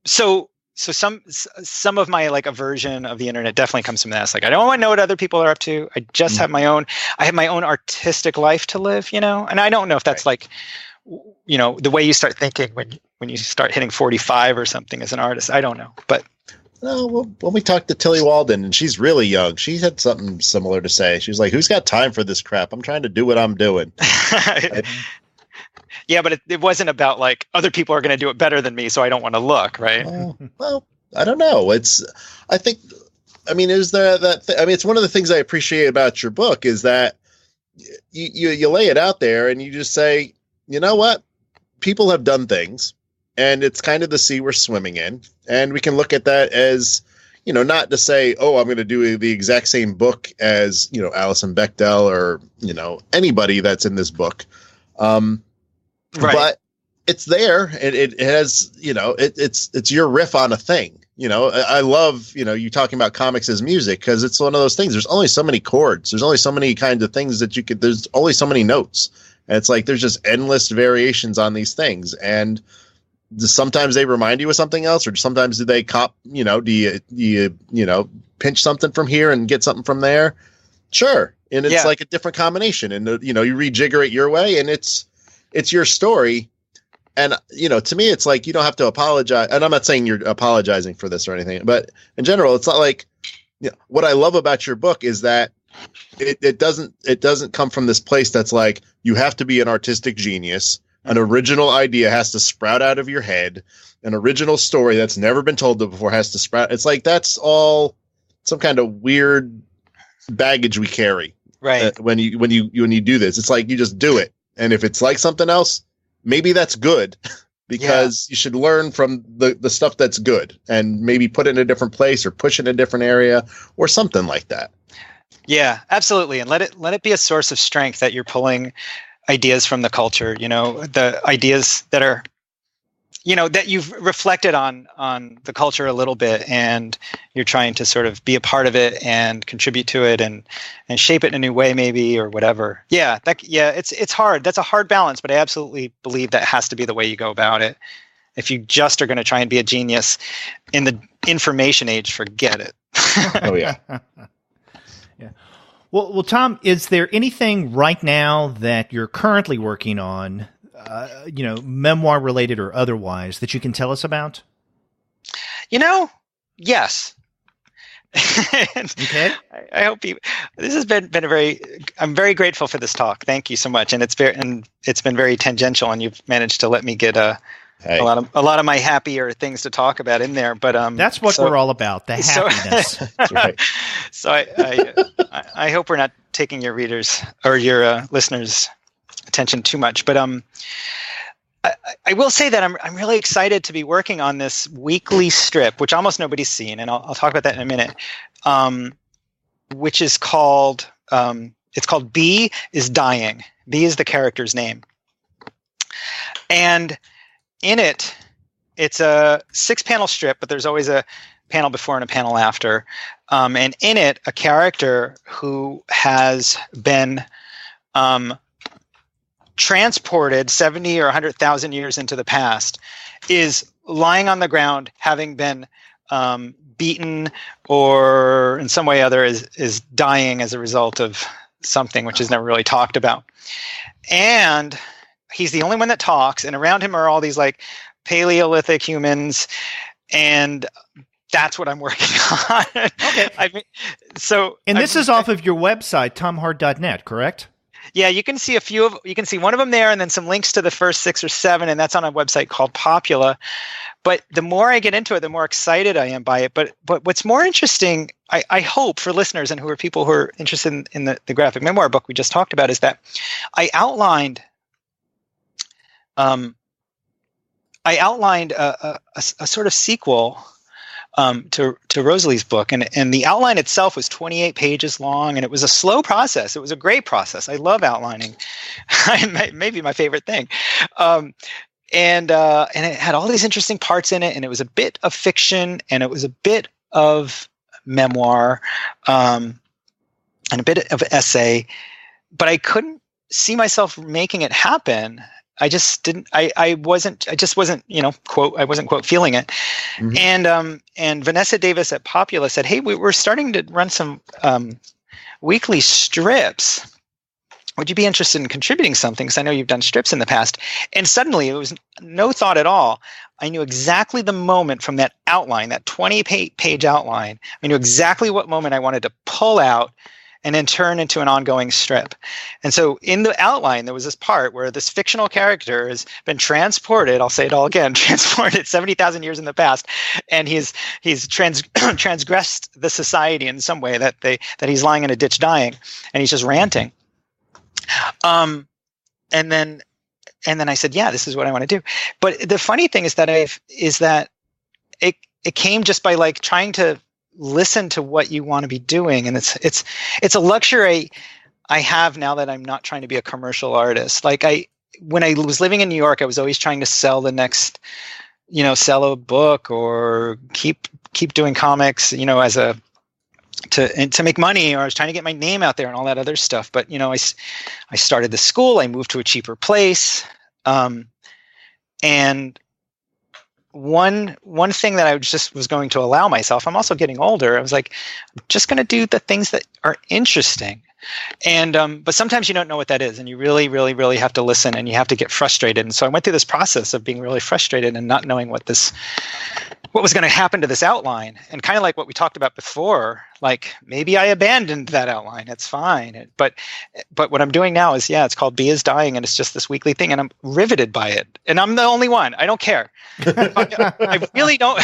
So some of my like aversion of the internet definitely comes from this. Like, I don't want to know what other people are up to. I just have my own artistic life to live, and I don't know if that's like, the way you start thinking when you start hitting 45 or something as an artist. I don't know, but. No, well, when we talked to Tilly Walden, and she's really young, she had something similar to say. She was like, who's got time for this crap? I'm trying to do what I'm doing. Yeah, but it wasn't about like other people are going to do it better than me, so I don't want to look, right? Well, I don't know. It's one of the things I appreciate about your book is that you lay it out there and you just say, you know what? People have done things, and it's kind of the sea we're swimming in, and we can look at that as, not to say, oh, I'm going to do the exact same book as, Alison Bechdel or, anybody that's in this book. Right. But it's there, and it has, it's your riff on a thing. I love, you talking about comics as music, because it's one of those things. There's only so many chords. There's only so many kinds of things that there's only so many notes. And it's like, there's just endless variations on these things. And sometimes they remind you of something else, or sometimes do they do you pinch something from here and get something from there? Sure. And it's like a different combination, and you rejigger it your way, and it's your story, And, to me, it's like you don't have to apologize. And I'm not saying you're apologizing for this or anything, but in general, it's not like what I love about your book is that it doesn't come from this place that's like you have to be an artistic genius. An original idea has to sprout out of your head. An original story that's never been told before has to sprout. It's like that's all some kind of weird baggage we carry. Right. When you do this, it's like you just do it. And if it's like something else, maybe that's good because you should learn from the stuff that's good and maybe put it in a different place or push it in a different area or something like that. Yeah, absolutely. And let it be a source of strength that you're pulling ideas from the culture, the ideas that are, that you've reflected on the culture a little bit and you're trying to sort of be a part of it and contribute to it and shape it in a new way maybe or whatever. Yeah, it's hard. That's a hard balance, but I absolutely believe that has to be the way you go about it. If you just are going to try and be a genius in the information age, forget it. Oh, yeah. Yeah. Well, Tom, is there anything right now that you're currently working on, memoir related or otherwise, that you can tell us about? Yes. Okay. I hope this has been I'm very grateful for this talk. Thank you so much. And it's been very tangential and you've managed to let me get a lot of my happier things to talk about in there, but that's what we're all about, the happiness. That's right. So I hope we're not taking your readers or your listeners' attention too much, but I will say that I'm really excited to be working on this weekly strip, which almost nobody's seen, and I'll talk about that in a minute. Which is called it's called B is Dying. B is the character's name, and in it, it's a 6-panel strip, but there's always a panel before and a panel after. And in it, a character who has been transported 70 or 100,000 years into the past is lying on the ground, having been beaten or in some way or other is dying as a result of something which is never really talked about. And he's the only one that talks, and around him are all these like Paleolithic humans, and that's what I'm working on. Okay. This is off of your website, tomhart.net, correct? Yeah, you can see you can see one of them there, and then some links to the first 6 or 7, and that's on a website called Popula. But the more I get into it, the more excited I am by it. But what's more interesting, I hope for listeners and people who are interested in the graphic memoir book we just talked about, is that I outlined a sort of sequel to Rosalie's book, and the outline itself was 28 pages long, and it was a slow process. It was a great process. I love outlining; maybe my favorite thing. And it had all these interesting parts in it, and it was a bit of fiction, and it was a bit of memoir, and a bit of essay, but I couldn't see myself making it happen. I just didn't. I just wasn't. Quote. I wasn't quote feeling it. Mm-hmm. And Vanessa Davis at Popula said, "Hey, we're starting to run some weekly strips. Would you be interested in contributing something? Because I know you've done strips in the past." And suddenly, it was no thought at all. I knew exactly the moment from that outline, that 20-page outline. I knew exactly what moment I wanted to pull out and then turn into an ongoing strip. And so in the outline, there was this part where this fictional character has been transported, I'll say it all again, transported 70,000 years in the past, and he's transgressed the society in some way that he's lying in a ditch dying, and he's just ranting. And then I said, yeah, this is what I want to do. But the funny thing is that it came just by like trying to listen to what you want to be doing, and it's a luxury I have now that I'm not trying to be a commercial artist. Like when I was living in New York, I was always trying to sell the next, sell a book or keep doing comics, to make money, or I was trying to get my name out there and all that other stuff. But I started the school, I moved to a cheaper place, and one thing that I just was going to allow myself, I'm also getting older. I was like, I'm just going to do the things that are interesting. And but sometimes you don't know what that is, and you really, really, really have to listen, and you have to get frustrated. And so I went through this process of being really frustrated and not knowing what was going to happen to this outline. And kind of like what we talked about before, like maybe I abandoned that outline. It's fine. But what I'm doing now is, it's called Be Is Dying, and it's just this weekly thing, and I'm riveted by it. And I'm the only one. I don't care. I really don't.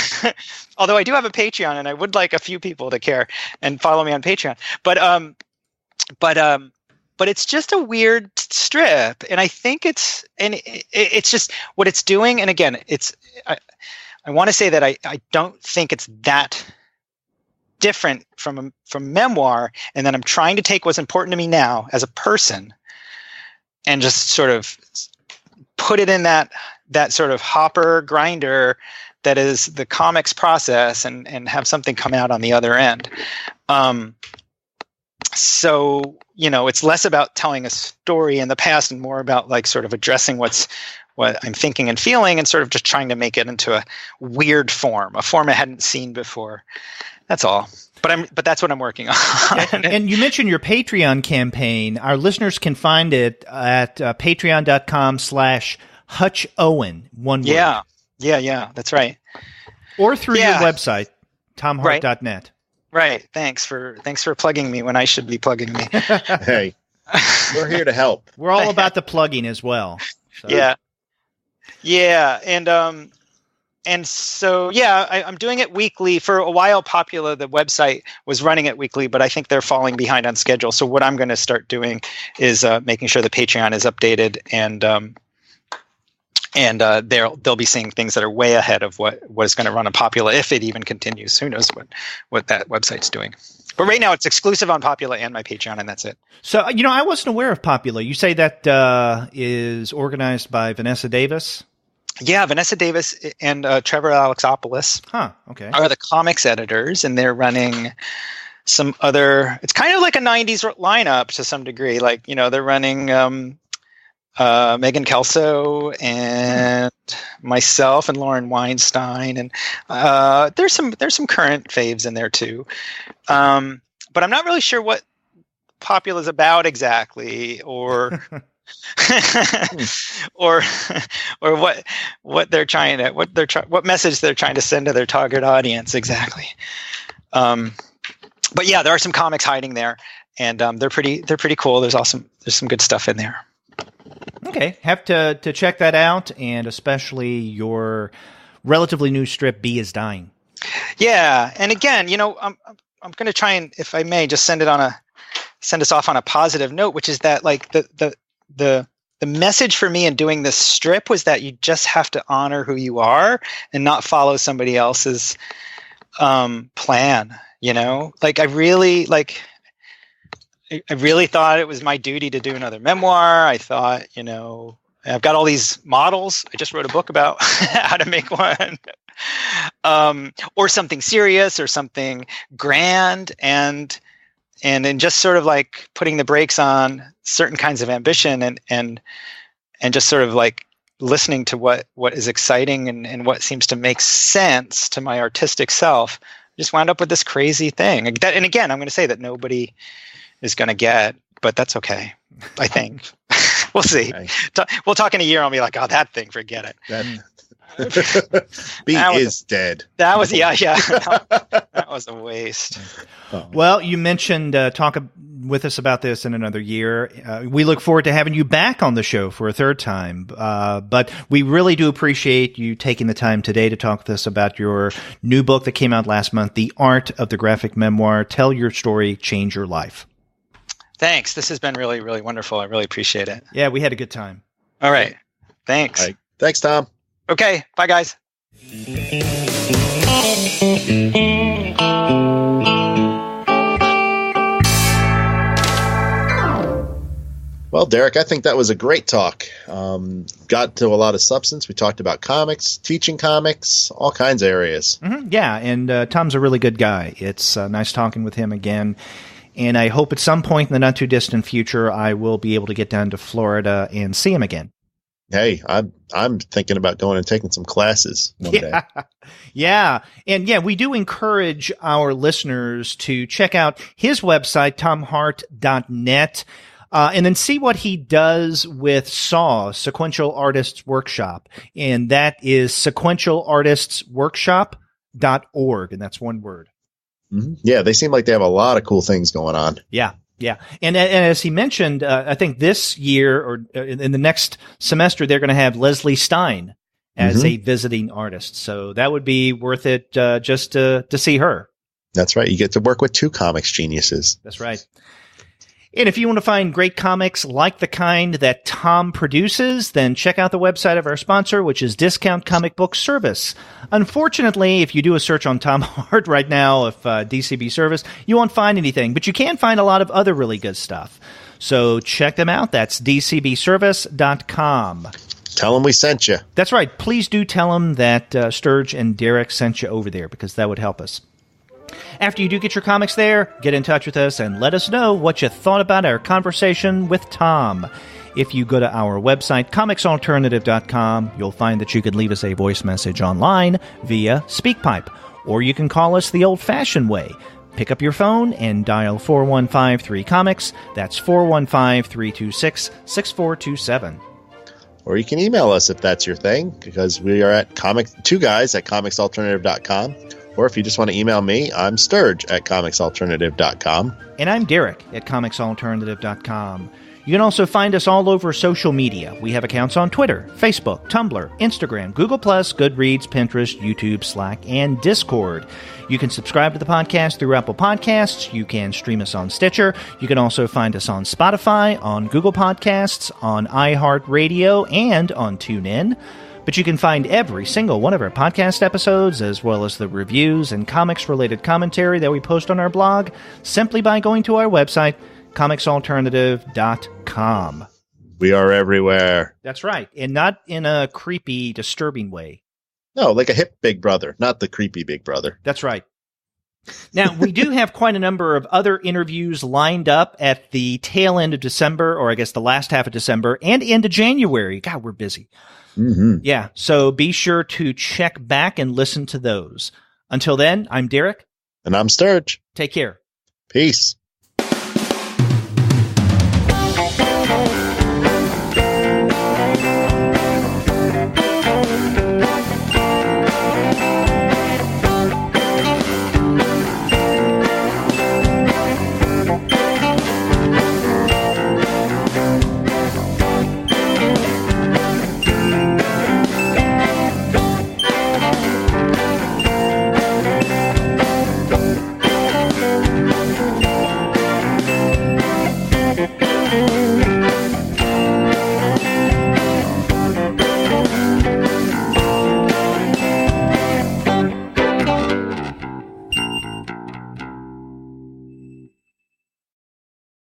Although I do have a Patreon, and I would like a few people to care and follow me on Patreon. But it's just a weird strip, and I think it's just what it's doing. And again, I want to say that I don't think it's that different from memoir, and that I'm trying to take what's important to me now as a person and just sort of put it in that sort of hopper grinder that is the comics process, and have something come out on the other end. So, it's less about telling a story in the past and more about like sort of addressing what I'm thinking and feeling, and sort of just trying to make it into a weird form, a form I hadn't seen before. That's all. But that's what I'm working on. And you mentioned your Patreon campaign. Our listeners can find it at patreon.com/HutchOwen. One word. Yeah. That's right. Or through your website, tomhart.net. Right. Thanks for plugging me when I should be plugging me. Hey, we're here to help. We're all about the plugging as well. So. Yeah. And so, I'm doing it weekly. For a while, Popula, the website, was running it weekly, but I think they're falling behind on schedule. So what I'm going to start doing is making sure the Patreon is updated, and they'll be seeing things that are way ahead of what is going to run on Popula, if it even continues. Who knows what that website's doing. But right now, it's exclusive on Popula and my Patreon, and that's it. So, I wasn't aware of Popula. You say that is organized by Vanessa Davis? Yeah, Vanessa Davis and Trevor Alexopoulos are the comics editors, and they're running some other – it's kind of like a 90s lineup to some degree. Like, they're running Megan Kelso and myself and Lauren Weinstein, and there's some current faves in there too. But I'm not really sure what Popula is about exactly, or or what they're trying to what message they're trying to send to their target audience exactly. But yeah, there are some comics hiding there, and they're pretty cool. There's some good stuff in there. Okay, have to check that out, and especially your relatively new strip, Be Is Dying. Yeah, and again, I'm going to try and, if I may, just send us off on a positive note, which is that like the message for me in doing this strip was that you just have to honor who you are and not follow somebody else's plan. Like I really thought it was my duty to do another memoir. I thought, I've got all these models. I just wrote a book about how to make one. Or something serious or something grand, and then just sort of like putting the brakes on certain kinds of ambition, and just sort of like listening to what is exciting and what seems to make sense to my artistic self. I just wound up with this crazy thing. And again, I'm going to say that nobody is going to get, but that's okay. I think we'll see. Okay. We'll talk in a year. I'll be like, oh, that thing, forget it. B is dead. That was that was a waste. Well, you mentioned talk with us about this in another year. We look forward to having you back on the show for a third time. But we really do appreciate you taking the time today to talk with us about your new book that came out last month, The Art of the Graphic Memoir. Tell your story, change your life. Thanks. This has been really, really wonderful. I really appreciate it. Yeah, we had a good time. All right. Thanks. All right. Thanks, Tom. Okay. Bye, guys. Well, Derek, I think that was a great talk. Got to a lot of substance. We talked about comics, teaching comics, all kinds of areas. Mm-hmm. Yeah, and Tom's a really good guy. It's nice talking with him again. And I hope at some point in the not-too-distant future I will be able to get down to Florida and see him again. Hey, I'm thinking about going and taking some classes one day. Yeah. And yeah, we do encourage our listeners to check out his website, tomhart.net, and then see what he does with SAW, Sequential Artists Workshop. And that is sequentialartistsworkshop.org. And that's one word. Mm-hmm. Yeah, they seem like they have a lot of cool things going on. Yeah. Yeah. And as he mentioned, I think this year or in the next semester, they're going to have Leslie Stein as a visiting artist. So that would be worth it just to see her. That's right. You get to work with two comics geniuses. That's right. And if you want to find great comics like the kind that Tom produces, then check out the website of our sponsor, which is Discount Comic Book Service. Unfortunately, if you do a search on Tom Hart right now, if DCB Service, you won't find anything, but you can find a lot of other really good stuff. So check them out. That's dcbservice.com. Tell them we sent you. That's right. Please do tell them that Sterg and Derek sent you over there, because that would help us. After you do get your comics there, get in touch with us and let us know what you thought about our conversation with Tom. If you go to our website, comicsalternative.com, you'll find that you can leave us a voice message online via SpeakPipe, or you can call us the old-fashioned way. Pick up your phone and dial 4153-COMICS. That's 415-326-6427. Or you can email us if that's your thing, because we are at two guys at comicsalternative.com. Or if you just want to email me, I'm Sterg at comicsalternative.com. And I'm Derek at comicsalternative.com. You can also find us all over social media. We have accounts on Twitter, Facebook, Tumblr, Instagram, Google+, Goodreads, Pinterest, YouTube, Slack, and Discord. You can subscribe to the podcast through Apple Podcasts. You can stream us on Stitcher. You can also find us on Spotify, on Google Podcasts, on iHeartRadio, and on TuneIn. But you can find every single one of our podcast episodes, as well as the reviews and comics-related commentary that we post on our blog, simply by going to our website, comicsalternative.com. We are everywhere. That's right. And not in a creepy, disturbing way. No, like a hip Big Brother, not the creepy Big Brother. That's right. Now, we do have quite a number of other interviews lined up at the tail end of December, or I guess the last half of December, and into January. God, we're busy. Mm-hmm. Yeah, so be sure to check back and listen to those. Until then, I'm Derek. And I'm Sterg. Take care. Peace.